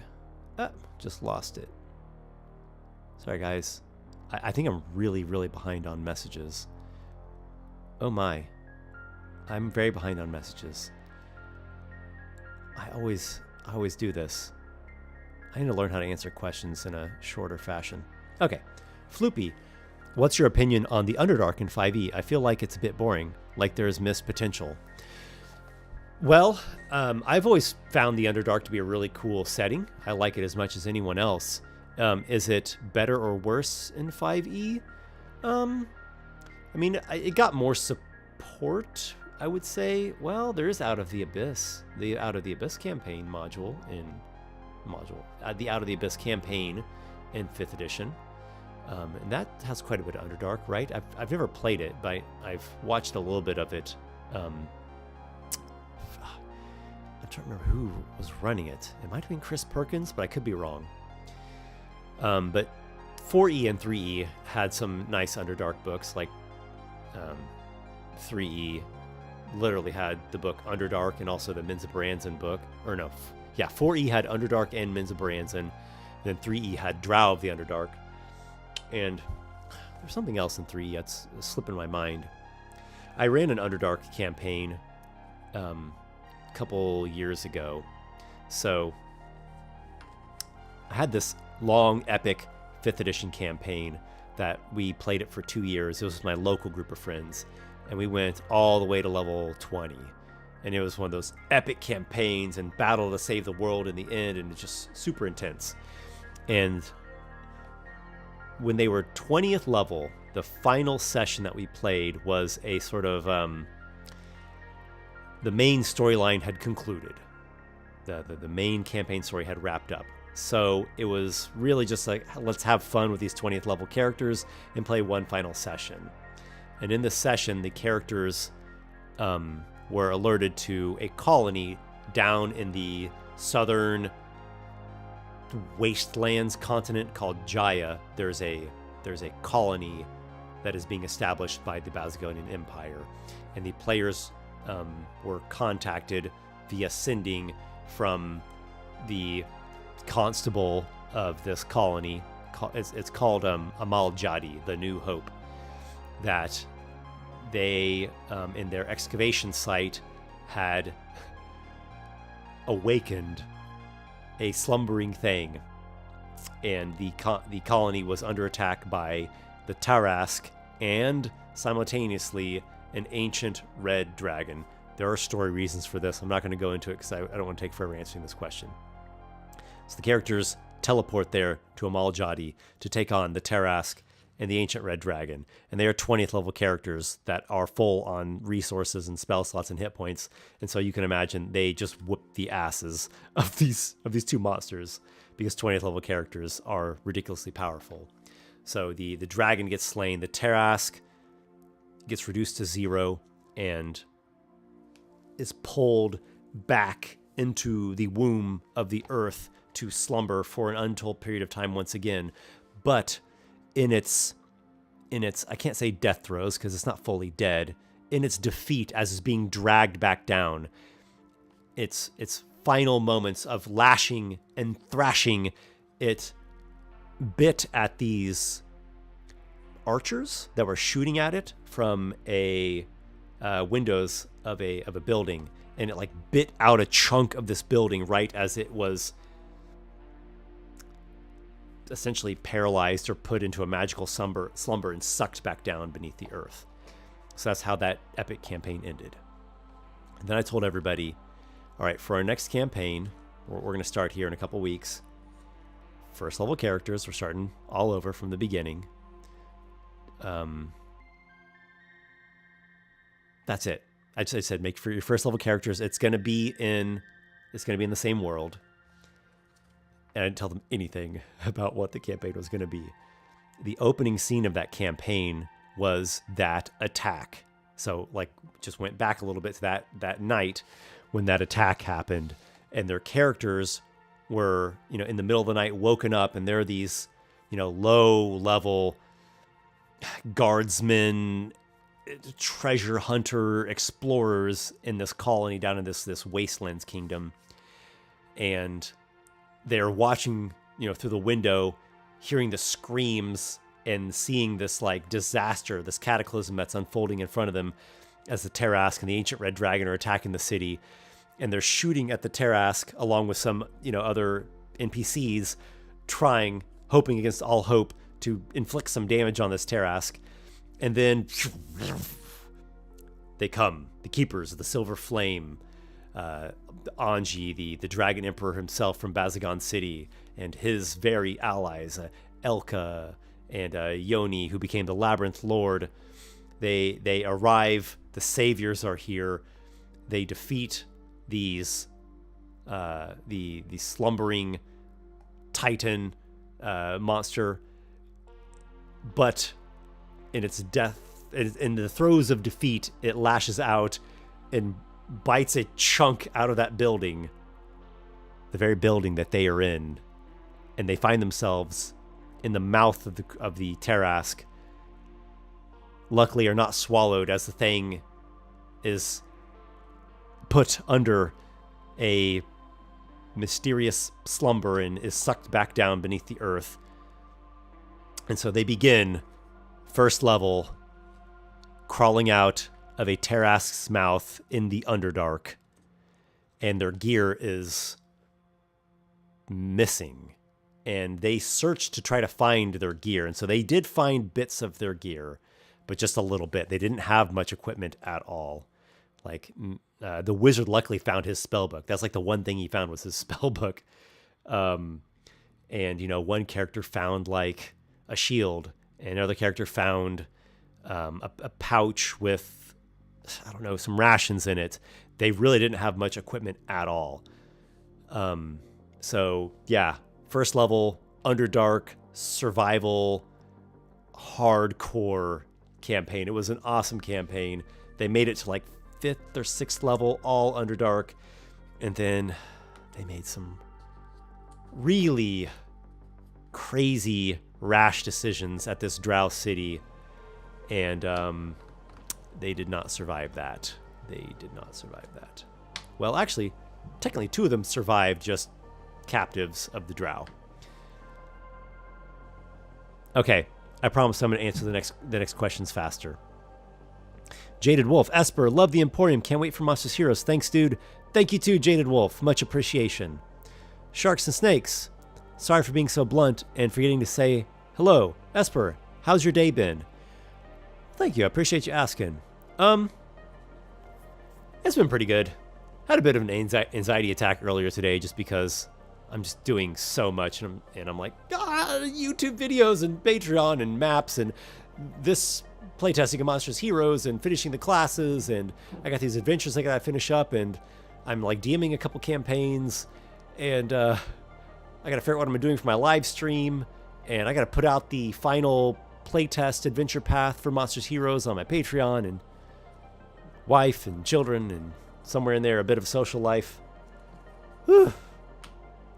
S1: Just lost it. Sorry, guys. I think I'm really, really behind on messages. Oh my. I'm very behind on messages. I always do this. I need to learn how to answer questions in a shorter fashion. Okay. Floopy. What's your opinion on the Underdark in 5e? I feel like it's a bit boring, like there's missed potential. Well, I've always found the Underdark to be a really cool setting. I like it as much as anyone else. Is it better or worse in 5e? I mean, it got more support, I would say. Well, there is Out of the Abyss. The Out of the Abyss campaign module in the Out of the Abyss campaign in 5th edition. And that has quite a bit of Underdark, right? I've never played it, but I've watched a little bit of it. I'm trying to remember who was running it. It might have been Chris Perkins, but I could be wrong. But 4E and 3E had some nice Underdark books, like 3E literally had the book Underdark and also the Minza Branson book. Or no, 4E had Underdark and Minza Branson. Then 3E had Drow of the Underdark. And there's something else in 3E that's slipping my mind. I ran an Underdark campaign a couple years ago. So I had this long, epic 5th edition campaign that we played it for 2 years. It was my local group of friends. And we went all the way to level 20. And it was one of those epic campaigns and battle to save the world in the end. And it's just super intense. And when they were 20th level, the final session that we played was a sort of the main storyline had concluded. The main campaign story had wrapped up. So it was really just like, let's have fun with these 20th level characters and play one final session. And in this session, the characters were alerted to a colony down in the southern wastelands continent called Jaya. There's a colony that is being established by the Basgonian Empire, and the players were contacted via sending from the constable of this colony. It's called Amal Jadi, the New Hope, that they, in their excavation site, had awakened a slumbering thing, and the colony was under attack by the Tarask and simultaneously an ancient red dragon. There are story reasons for this. I'm not going to go into it because I don't want to take forever answering this question. So the characters teleport there to Amal Jadi to take on the Tarask and the ancient red dragon, and they are 20th level characters that are full on resources and spell slots and hit points, and so you can imagine they just whoop the asses of these two monsters, because 20th level characters are ridiculously powerful. So the dragon gets slain, the Tarask gets reduced to 0 and is pulled back into the womb of the earth to slumber for an untold period of time once again. But in its I can't say death throes because it's not fully dead, in its defeat as it's being dragged back down, its final moments of lashing and thrashing, it bit at these archers that were shooting at it from a windows of a building, and it like bit out a chunk of this building right as it was essentially paralyzed or put into a magical slumber and sucked back down beneath the earth. So that's how that epic campaign ended. And then I told everybody, all right, for our next campaign, we're going to start here in a couple weeks. First level characters, we're starting all over from the beginning. That's it. I said, make for your first level characters. It's going to be in the same world. And I didn't tell them anything about what the campaign was going to be. The opening scene of that campaign was that attack. So, like, just went back a little bit to that night when that attack happened, and their characters were, in the middle of the night woken up, and there are these, low-level guardsmen, treasure hunter explorers in this colony down in this wastelands kingdom, and they're watching, through the window, hearing the screams and seeing this like disaster, this cataclysm that's unfolding in front of them as the Tarask and the ancient red dragon are attacking the city. And they're shooting at the Tarask along with some, other NPCs, hoping against all hope to inflict some damage on this Tarask. And then they come, the keepers of the Silver Flame, Anji, the Dragon Emperor himself from Bazagon City, and his very allies, Elka and Yoni, who became the Labyrinth Lord. They arrive. The saviors are here. They defeat these the slumbering Titan monster, but in its death, in the throes of defeat, it lashes out and bites a chunk out of that building, the very building that they are in, and they find themselves in the mouth of the Tarask. Luckily, are not swallowed as the thing is put under a mysterious slumber and is sucked back down beneath the earth. And so they begin, first level, crawling out of a Tarask's mouth in the Underdark, and their gear is missing, and they searched to try to find their gear, and so they did find bits of their gear, but just a little bit. They didn't have much equipment at all. Like, the wizard luckily found his spellbook. That's like the one thing he found was his spellbook. And, one character found like a shield, and another character found a pouch with, I don't know, some rations in it. They really didn't have much equipment at all. So yeah, first level, Underdark, survival, hardcore campaign. It was an awesome campaign. They made it to like 5th or 6th level, all Underdark. And then they made some really crazy, rash decisions at this Drow city. And they did not survive that. They did not survive that. Well, actually, technically 2 of them survived, just captives of the Drow. Okay, I promise I'm going to answer the next questions faster. Jaded Wolf, Esper, love the Emporium. Can't wait for Monstrous Heroes. Thanks, dude. Thank you too, Jaded Wolf. Much appreciation. Sharks and Snakes, sorry for being so blunt and forgetting to say hello. Esper, how's your day been? Thank you. I appreciate you asking. It's been pretty good. Had a bit of an anxiety attack earlier today just because I'm just doing so much, and I'm like, YouTube videos and Patreon and maps and this playtesting of Monstrous Heroes and finishing the classes, and I got these adventures I gotta finish up, and I'm like DMing a couple campaigns, and I gotta figure out what I'm doing for my live stream, and I gotta put out the final playtest adventure path for Monstrous Heroes on my Patreon, and wife and children, and somewhere in there a bit of social life. Whew.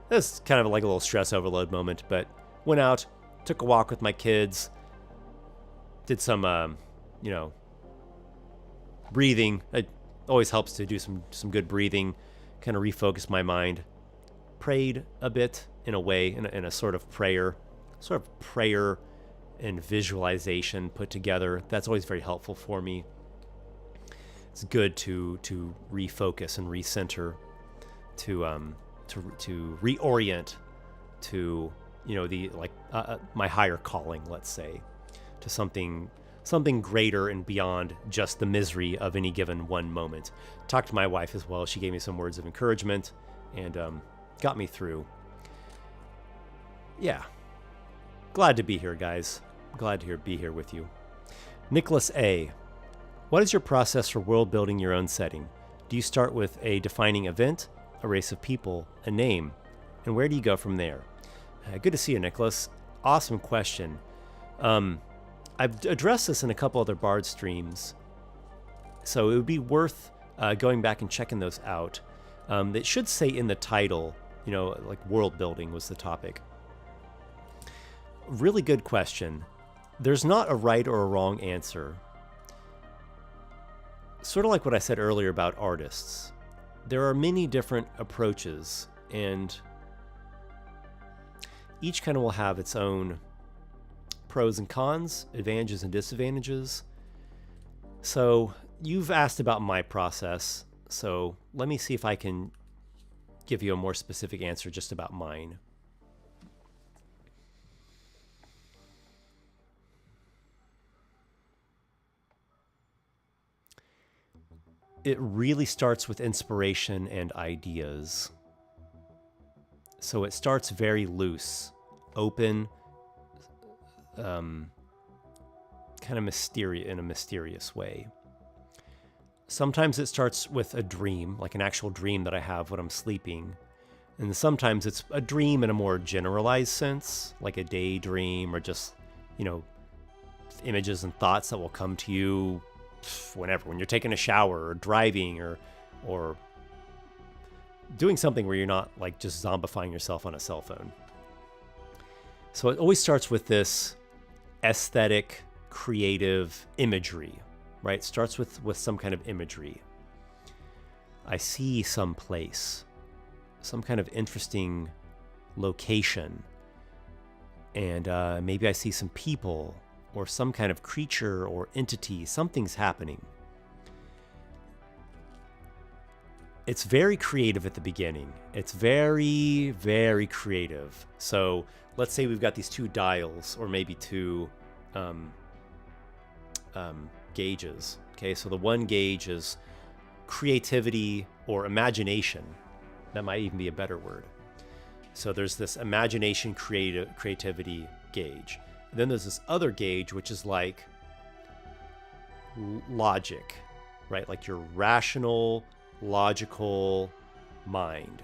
S1: That's kind of like a little stress overload moment, but went out, took a walk with my kids, did some, breathing. It always helps to do some good breathing, kind of refocus my mind. Prayed a bit in a way, in a sort of prayer and visualization put together. That's always very helpful for me. It's good to refocus and recenter, to reorient to my higher calling, let's say, to something greater and beyond just the misery of any given one moment. Talked to my wife as well. She gave me some words of encouragement and got me through. Yeah, glad to be here, guys. Glad to be here with you. Nicholas A. What is your process for world building your own setting? Do you start with a defining event, a race of people, a name, and where do you go from there? Good to see you, Nicholas. Awesome question. I've addressed this in a couple other Bard streams, so it would be worth going back and checking those out. It should say in the title, like world building was the topic. Really good question. There's not a right or a wrong answer. Sort of like what I said earlier about artists. There are many different approaches, and each kind of will have its own pros and cons, advantages and disadvantages. So you've asked about my process, so let me see if I can give you a more specific answer just about mine. It really starts with inspiration and ideas. So it starts very loose, open, kind of mysterious in a mysterious way. Sometimes it starts with a dream, like an actual dream that I have when I'm sleeping. And sometimes it's a dream in a more generalized sense, like a daydream or just, images and thoughts that will come to you whenever, when you're taking a shower or driving or doing something where you're not like just zombifying yourself on a cell phone. So it always starts with this aesthetic, creative imagery, right? It starts with some kind of imagery. I see some place, some kind of interesting location, and maybe I see some people or some kind of creature or entity. Something's happening. It's very creative at the beginning. It's very, very creative. So let's say we've got these 2 dials, or maybe 2 gauges. Okay, so the one gauge is creativity or imagination. That might even be a better word. So there's this imagination, creativity gauge. And then there's this other gauge, which is like logic, right? Like your rational, logical mind,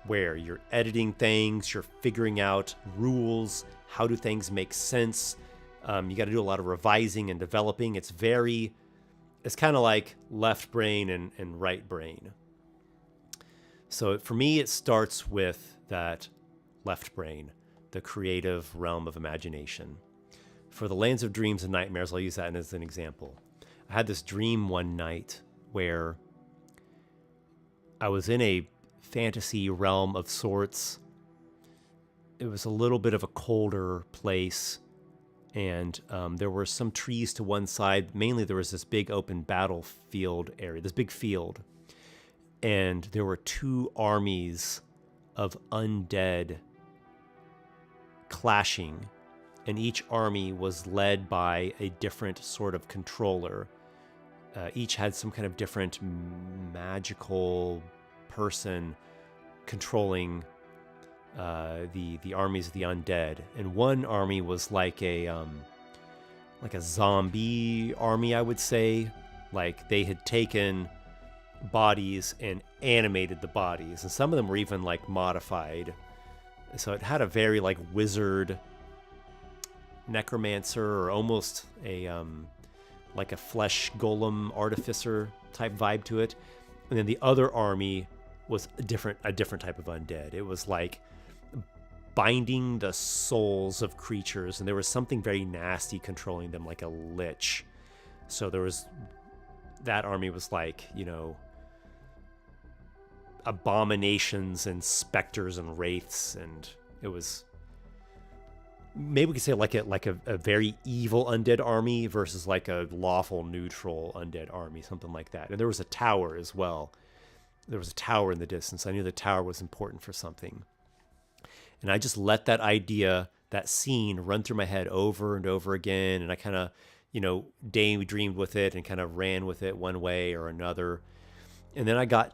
S1: where you're editing things, you're figuring out rules, how do things make sense. You got to do a lot of revising and developing. It's very it's kind of like left brain and right brain. So for me, it starts with that left brain, the creative realm of imagination. For the lands of dreams and nightmares, I'll use that as an example. I had this dream one night where I was in a fantasy realm of sorts. It was a little bit of a colder place, and there were some trees to one side. Mainly there was this big open battlefield area, this big field. And there were two armies of undead clashing, and each army was led by a different sort of controller. Each had some kind of different magical person controlling the armies of the undead. And one army was like a zombie army, I would say. Like they had taken bodies and animated the bodies, and some of them were even like modified. So it had a very like wizard, necromancer, or almost a like a flesh golem artificer type vibe to it. And then the other army was a different type of undead. It was like binding the souls of creatures, and there was something very nasty controlling them, like a lich. So there was that army was like, you know, abominations and specters and wraiths, and it was, maybe we could say like a very evil undead army versus like a lawful neutral undead army, something like that. And there was a tower as well. There was a tower in the distance. I knew the tower was important for something. And I just let that idea, that scene, run through my head over and over again. And I kind of, you know, daydreamed with it and kind of ran with it one way or another. And then I got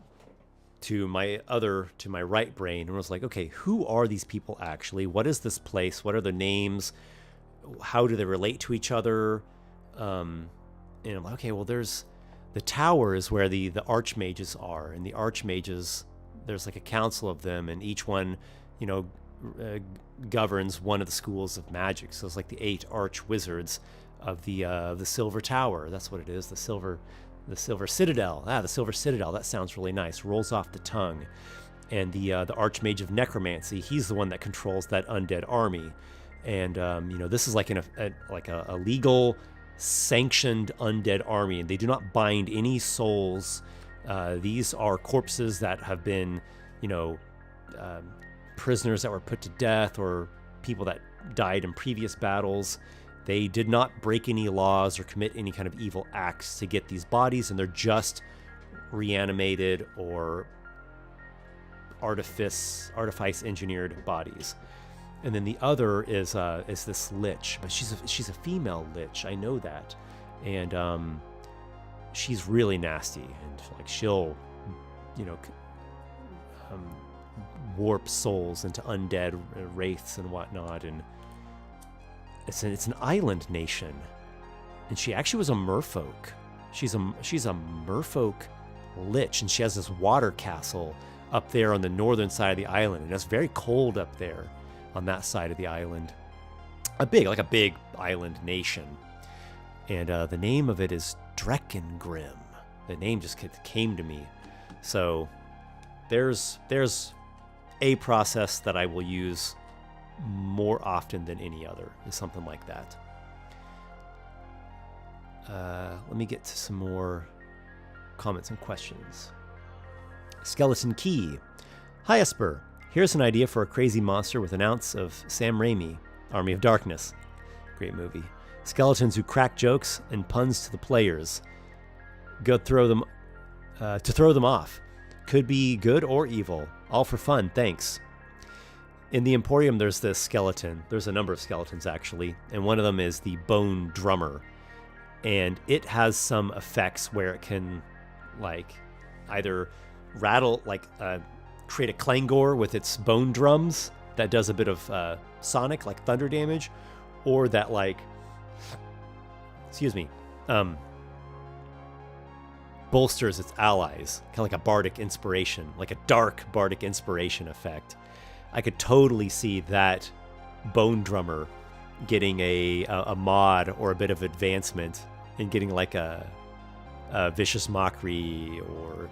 S1: to my right brain and was like, okay, who are these people actually? What is this place? What are the names? How do they relate to each other? And I'm like, okay, well, there's the tower is where the archmages are, and the archmages, there's like a council of them, and each one, you know, governs one of the schools of magic. So it's like the 8 arch wizards of the Silver Tower. That's what it is. The Silver Citadel. The Silver Citadel. That sounds really nice. Rolls off the tongue. And the Archmage of Necromancy. He's the one that controls that undead army. And you know, this is like a legal, sanctioned undead army, and they do not bind any souls. These are corpses that have been, you know, prisoners that were put to death, or people that died in previous battles. They did not break any laws or commit any kind of evil acts to get these bodies, and they're just reanimated or artifice engineered bodies. And then the other is this lich, but she's a female lich. I know that, and she's really nasty, and like she'll, you know, warp souls into undead wraiths and whatnot. And it's an island nation, and she actually was a merfolk. She's a merfolk lich, and she has this water castle up there on the northern side of the island, and it's very cold up there on that side of the island. A big island nation. And the name of it is Dreckengrim. The name just came to me. So there's a process that I will use more often than any other, is something like that. Let me get to some more comments and questions. Skeleton Key. Hi, Esper. Here's an idea for a crazy monster with an ounce of Sam Raimi, Army of Darkness. Great movie. Skeletons who crack jokes and puns to the players. To throw them off. Could be good or evil. All for fun, thanks. In the Emporium, there's this skeleton. There's a number of skeletons, actually. And one of them is the Bone Drummer. And it has some effects where it can, like, either rattle, like, create a clangor with its bone drums that does a bit of sonic, like thunder damage, or that, like, bolsters its allies, kind of like a bardic inspiration, like a dark bardic inspiration effect. I could totally see that Bone Drummer getting a mod or a bit of advancement and getting like a vicious mockery, or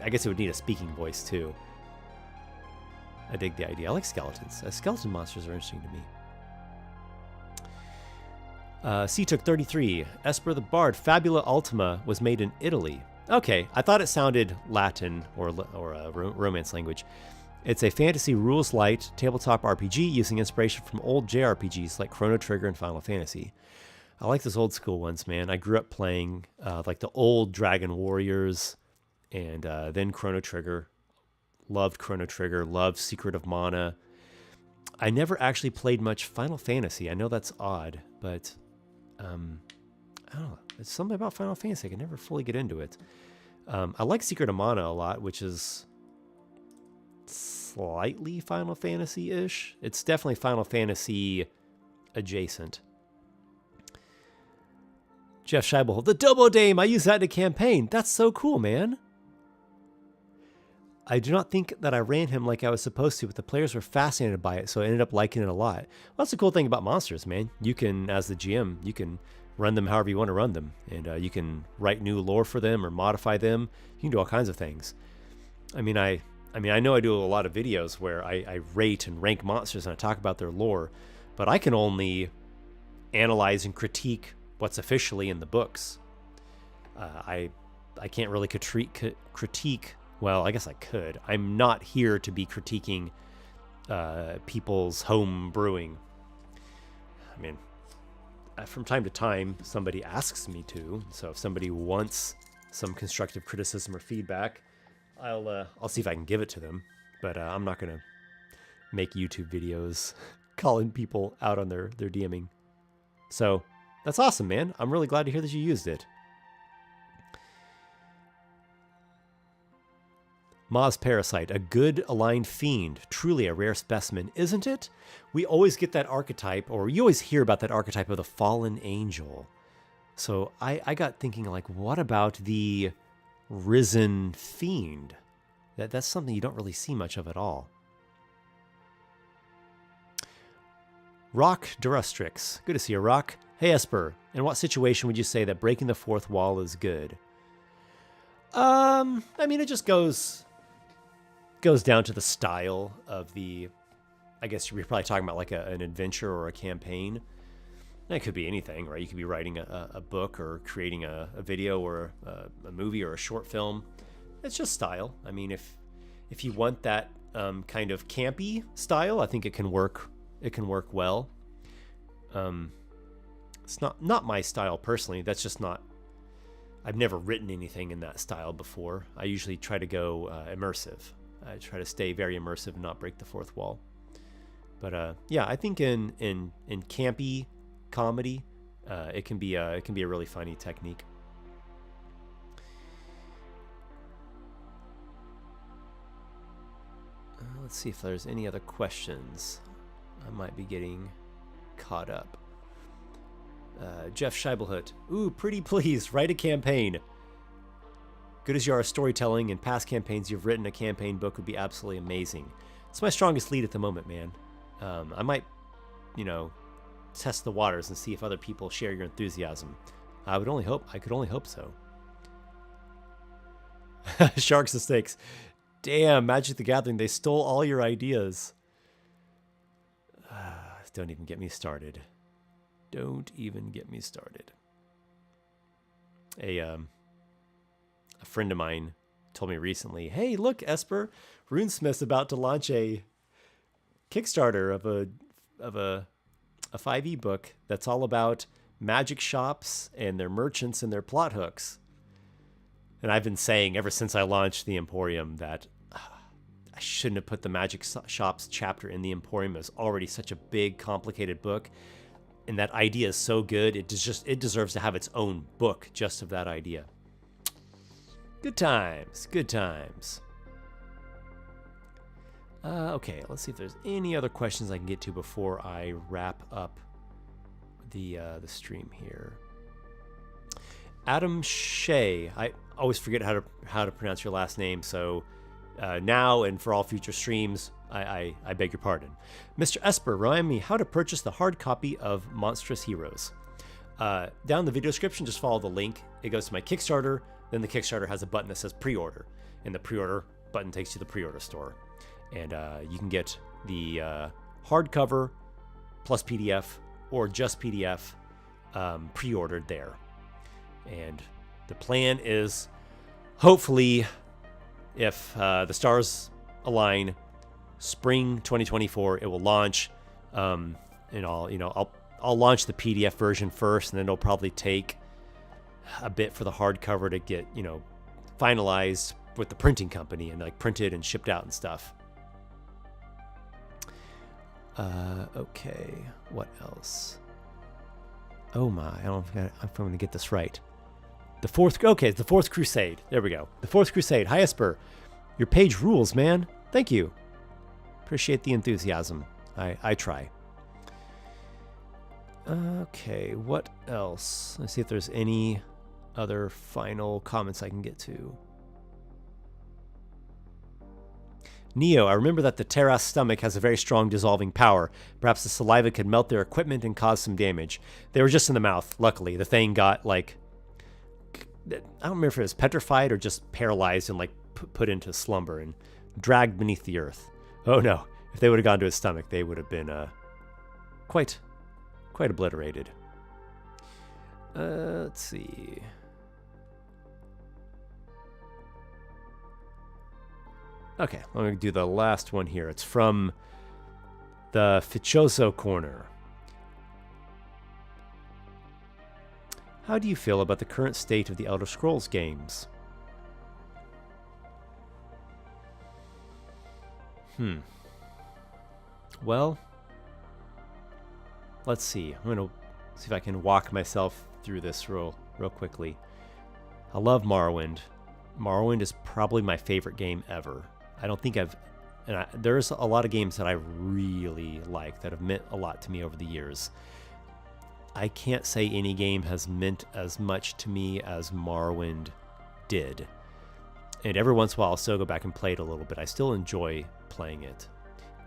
S1: I guess it would need a speaking voice too. I dig the idea. I like skeletons. Skeleton monsters are interesting to me. C took 33. Esper the Bard Fabula Ultima was made in Italy. Okay, I thought it sounded Latin or a Romance language. It's a fantasy rules light tabletop RPG using inspiration from old JRPGs like Chrono Trigger and Final Fantasy. I like those old school ones, man. I grew up playing like the old Dragon Warriors and then Chrono Trigger. Loved Chrono Trigger, loved Secret of Mana. I never actually played much Final Fantasy. I know that's odd, but I don't know. It's something about Final Fantasy. I can never fully get into it. I like Secret of Mana a lot, which is slightly Final Fantasy-ish. It's definitely Final Fantasy adjacent. Jeff Scheibel, the Dobo Dame! I use that in a campaign. That's so cool, man. I do not think that I ran him like I was supposed to, but the players were fascinated by it, so I ended up liking it a lot. Well, that's the cool thing about monsters, man. You can, as the GM, you can run them however you want to run them, and you can write new lore for them or modify them. You can do all kinds of things. I know I do a lot of videos where I rate and rank monsters and I talk about their lore, but I can only analyze and critique what's officially in the books. I can't really critique. Well, I guess I could. I'm not here to be critiquing people's home brewing. I mean, from time to time, somebody asks me to. So if somebody wants some constructive criticism or feedback, I'll see if I can give it to them. But I'm not going to make YouTube videos calling people out on their DMing. So that's awesome, man. I'm really glad to hear that you used it. Maz Parasite, a good aligned fiend, truly a rare specimen, isn't it? We always get that archetype, or you always hear about that archetype of the fallen angel. So I got thinking, like, what about the risen fiend? That's something you don't really see much of at all. Rock Durustrix, good to see you, Rock. Hey Esper, in what situation would you say that breaking the fourth wall is good? I mean, it just goes down to the style of the, I guess you're probably talking about like an adventure or a campaign. And it could be anything, right? You could be writing a book or creating a video or a movie or a short film. It's just style. I mean, if you want that kind of campy style, I think it can work. It can work well. It's not my style personally. That's just not. I've never written anything in that style before. I usually try to go immersive. I try to stay very immersive and not break the fourth wall. But yeah, I think in campy comedy, it can be a really funny technique. Let's see if there's any other questions. I might be getting caught up. Jeff Scheibelhut. Ooh, pretty please, write a campaign. Good as you are at storytelling, in past campaigns you've written, a campaign book would be absolutely amazing. It's my strongest lead at the moment, man. I might, test the waters and see if other people share your enthusiasm. I could only hope so. Sharks and Snakes. Damn, Magic the Gathering, they stole all your ideas. Don't even get me started. Don't even get me started. A friend of mine told me recently, hey, look, Esper, RuneSmith's about to launch a Kickstarter of a 5e book that's all about magic shops and their merchants and their plot hooks. And I've been saying ever since I launched the Emporium that I shouldn't have put the magic shops chapter in the Emporium. It was already such a big, complicated book. And that idea is so good, it deserves to have its own book just of that idea. Good times, good times. Okay, let's see if there's any other questions I can get to before I wrap up the stream here. Adam Shea, I always forget how to pronounce your last name, so now and for all future streams, I beg your pardon. Mr. Esper, remind me how to purchase the hard copy of Monstrous Heroes. Down in the video description, just follow the link. It goes to my Kickstarter. Then the Kickstarter has a button that says pre-order, and the pre-order button takes you to the pre-order store. And you can get the hardcover plus PDF or just PDF pre-ordered there. And the plan is, hopefully, if the stars align, spring 2024 it will launch. And I'll launch the PDF version first, and then it'll probably take a bit for the hardcover to get finalized with the printing company and like printed and shipped out and stuff. Okay, what else? Oh my, I don't know if I'm going to get this right. The Fourth Crusade. There we go. The Fourth Crusade. Hi, Esper. Your page rules, man. Thank you. Appreciate the enthusiasm. I try. Okay, what else? Let's see if there's any other final comments I can get to. Neo, I remember that the Terras stomach has a very strong dissolving power. Perhaps the saliva could melt their equipment and cause some damage. They were just in the mouth, luckily. The thing got, like, I don't remember if it was petrified or just paralyzed and, like, put into slumber and dragged beneath the earth. Oh, no. If they would have gone to his stomach, they would have been quite obliterated. Let's see. Okay, I'm going to do the last one here. It's from the Fichoso Corner. How do you feel about the current state of the Elder Scrolls games? Well, let's see. I'm going to see if I can walk myself through this real quickly. I love Morrowind. Morrowind is probably my favorite game ever. I don't think there's a lot of games that I really like that have meant a lot to me over the years. I can't say any game has meant as much to me as Morrowind did. And every once in a while I'll still go back and play it a little bit. I still enjoy playing it,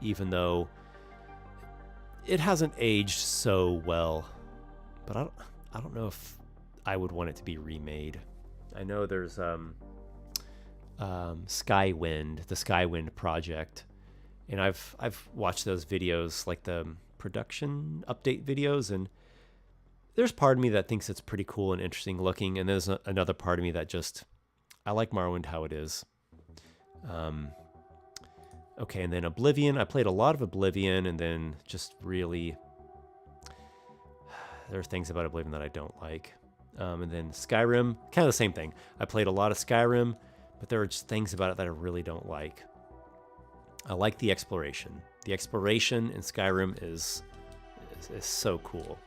S1: even though it hasn't aged so well. But I don't know if I would want it to be remade. I know there's Skywind, the Skywind project, and I've watched those videos, like the production update videos, and there's part of me that thinks it's pretty cool and interesting looking, and there's another part of me that just, I like Morrowind how it is. Okay, and then Oblivion. I played a lot of Oblivion, and then just really, there are things about Oblivion that I don't like. And then Skyrim, kind of the same thing. I played a lot of Skyrim, but there are just things about it that I really don't like. I like the exploration. The exploration in Skyrim is so cool.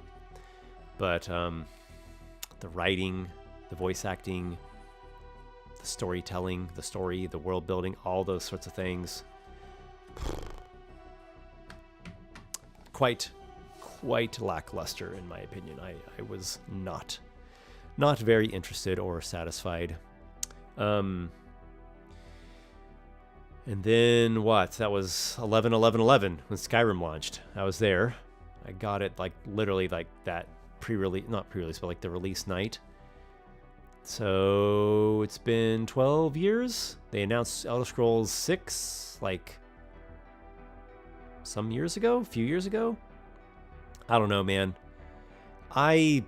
S1: But the writing, the voice acting, the storytelling, the story, the world building, all those sorts of things, quite lackluster in my opinion. I was not very interested or satisfied. And then what? That was 11/11/11 when Skyrim launched. I was there. I got it like literally like that pre-release, not pre-release, but like the release night. So it's been 12 years. They announced Elder Scrolls 6 like some years ago, a few years ago. I don't know, man. I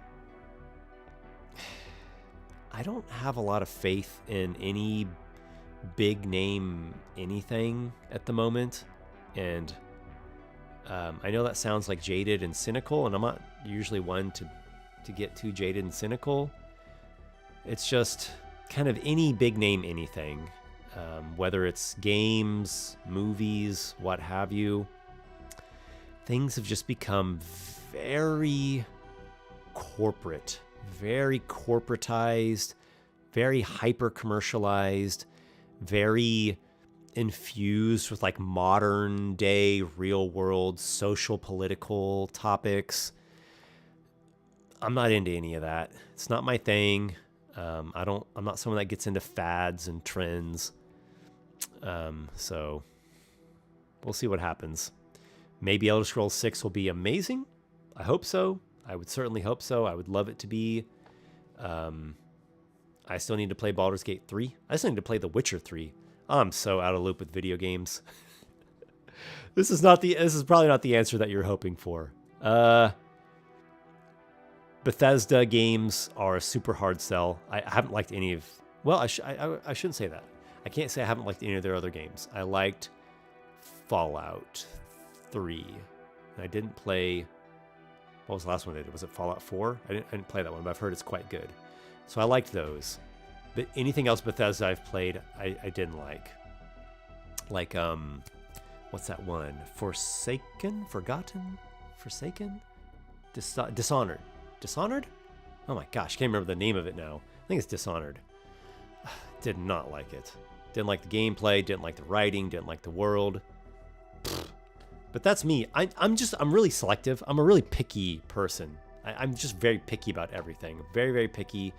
S1: don't have a lot of faith in any big name anything at the moment, and I know that sounds like jaded and cynical, and I'm not usually one to get too jaded and cynical. It's just kind of any big name anything, whether it's games, movies, what have you. Things have just become very corporate, very corporatized, very hyper commercialized, very infused with like modern day real world social political topics. I'm not into any of that. It's not my thing. I'm not someone that gets into fads and trends. So we'll see what happens. Maybe Elder Scrolls 6 will be amazing. I hope so. I would certainly hope so. I would love it to be. I still need to play Baldur's Gate 3. I still need to play The Witcher 3. I'm so out of loop with video games. This is probably not the answer that you're hoping for. Bethesda games are a super hard sell. I haven't liked any of... Well, I shouldn't say that. I can't say I haven't liked any of their other games. I liked Fallout 3. And I didn't play... What was the last one I did? Was it Fallout 4? I didn't play that one, but I've heard it's quite good. So I liked those. But anything else Bethesda I've played, I didn't like. Like, what's that one? Forsaken? Forgotten? Forsaken? Dishonored. Dishonored? Oh my gosh, can't remember the name of it now. I think it's Dishonored. Did not like it. Didn't like the gameplay, didn't like the writing, didn't like the world. But that's me. I'm really selective. I'm a really picky person. I'm just very picky about everything. Very, very picky.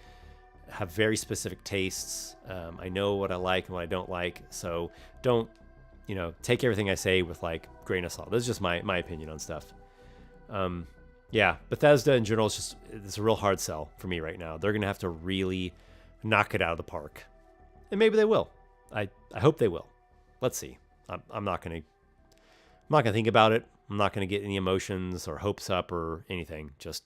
S1: Have very specific tastes. I know what I like and what I don't like. So don't, take everything I say with like grain of salt. This is just my opinion on stuff. Yeah, Bethesda in general it's a real hard sell for me right now. They're gonna have to really knock it out of the park, and maybe they will. I hope they will. Let's see. I'm not gonna think about it. I'm not gonna get any emotions or hopes up or anything. Just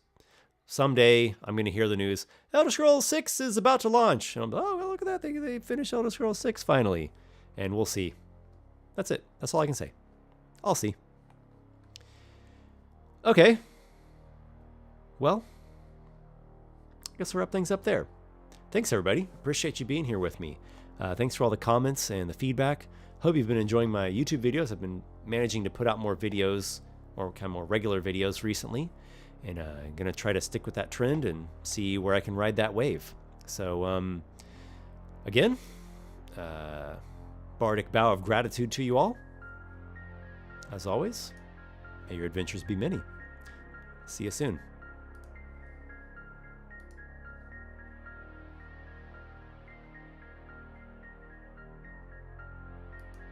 S1: someday I'm gonna hear the news. Elder Scrolls 6 is about to launch, and I'm oh well, look at that. They finished Elder Scrolls 6 finally, and we'll see. That's it. That's all I can say. I'll see. Okay. Well, I guess we'll wrap things up there. Thanks, everybody. Appreciate you being here with me. Thanks for all the comments and the feedback. Hope you've been enjoying my YouTube videos. I've been managing to put out more videos, or kind of more regular videos recently. And I'm going to try to stick with that trend and see where I can ride that wave. So, again, bardic bow of gratitude to you all. As always, may your adventures be many. See you soon.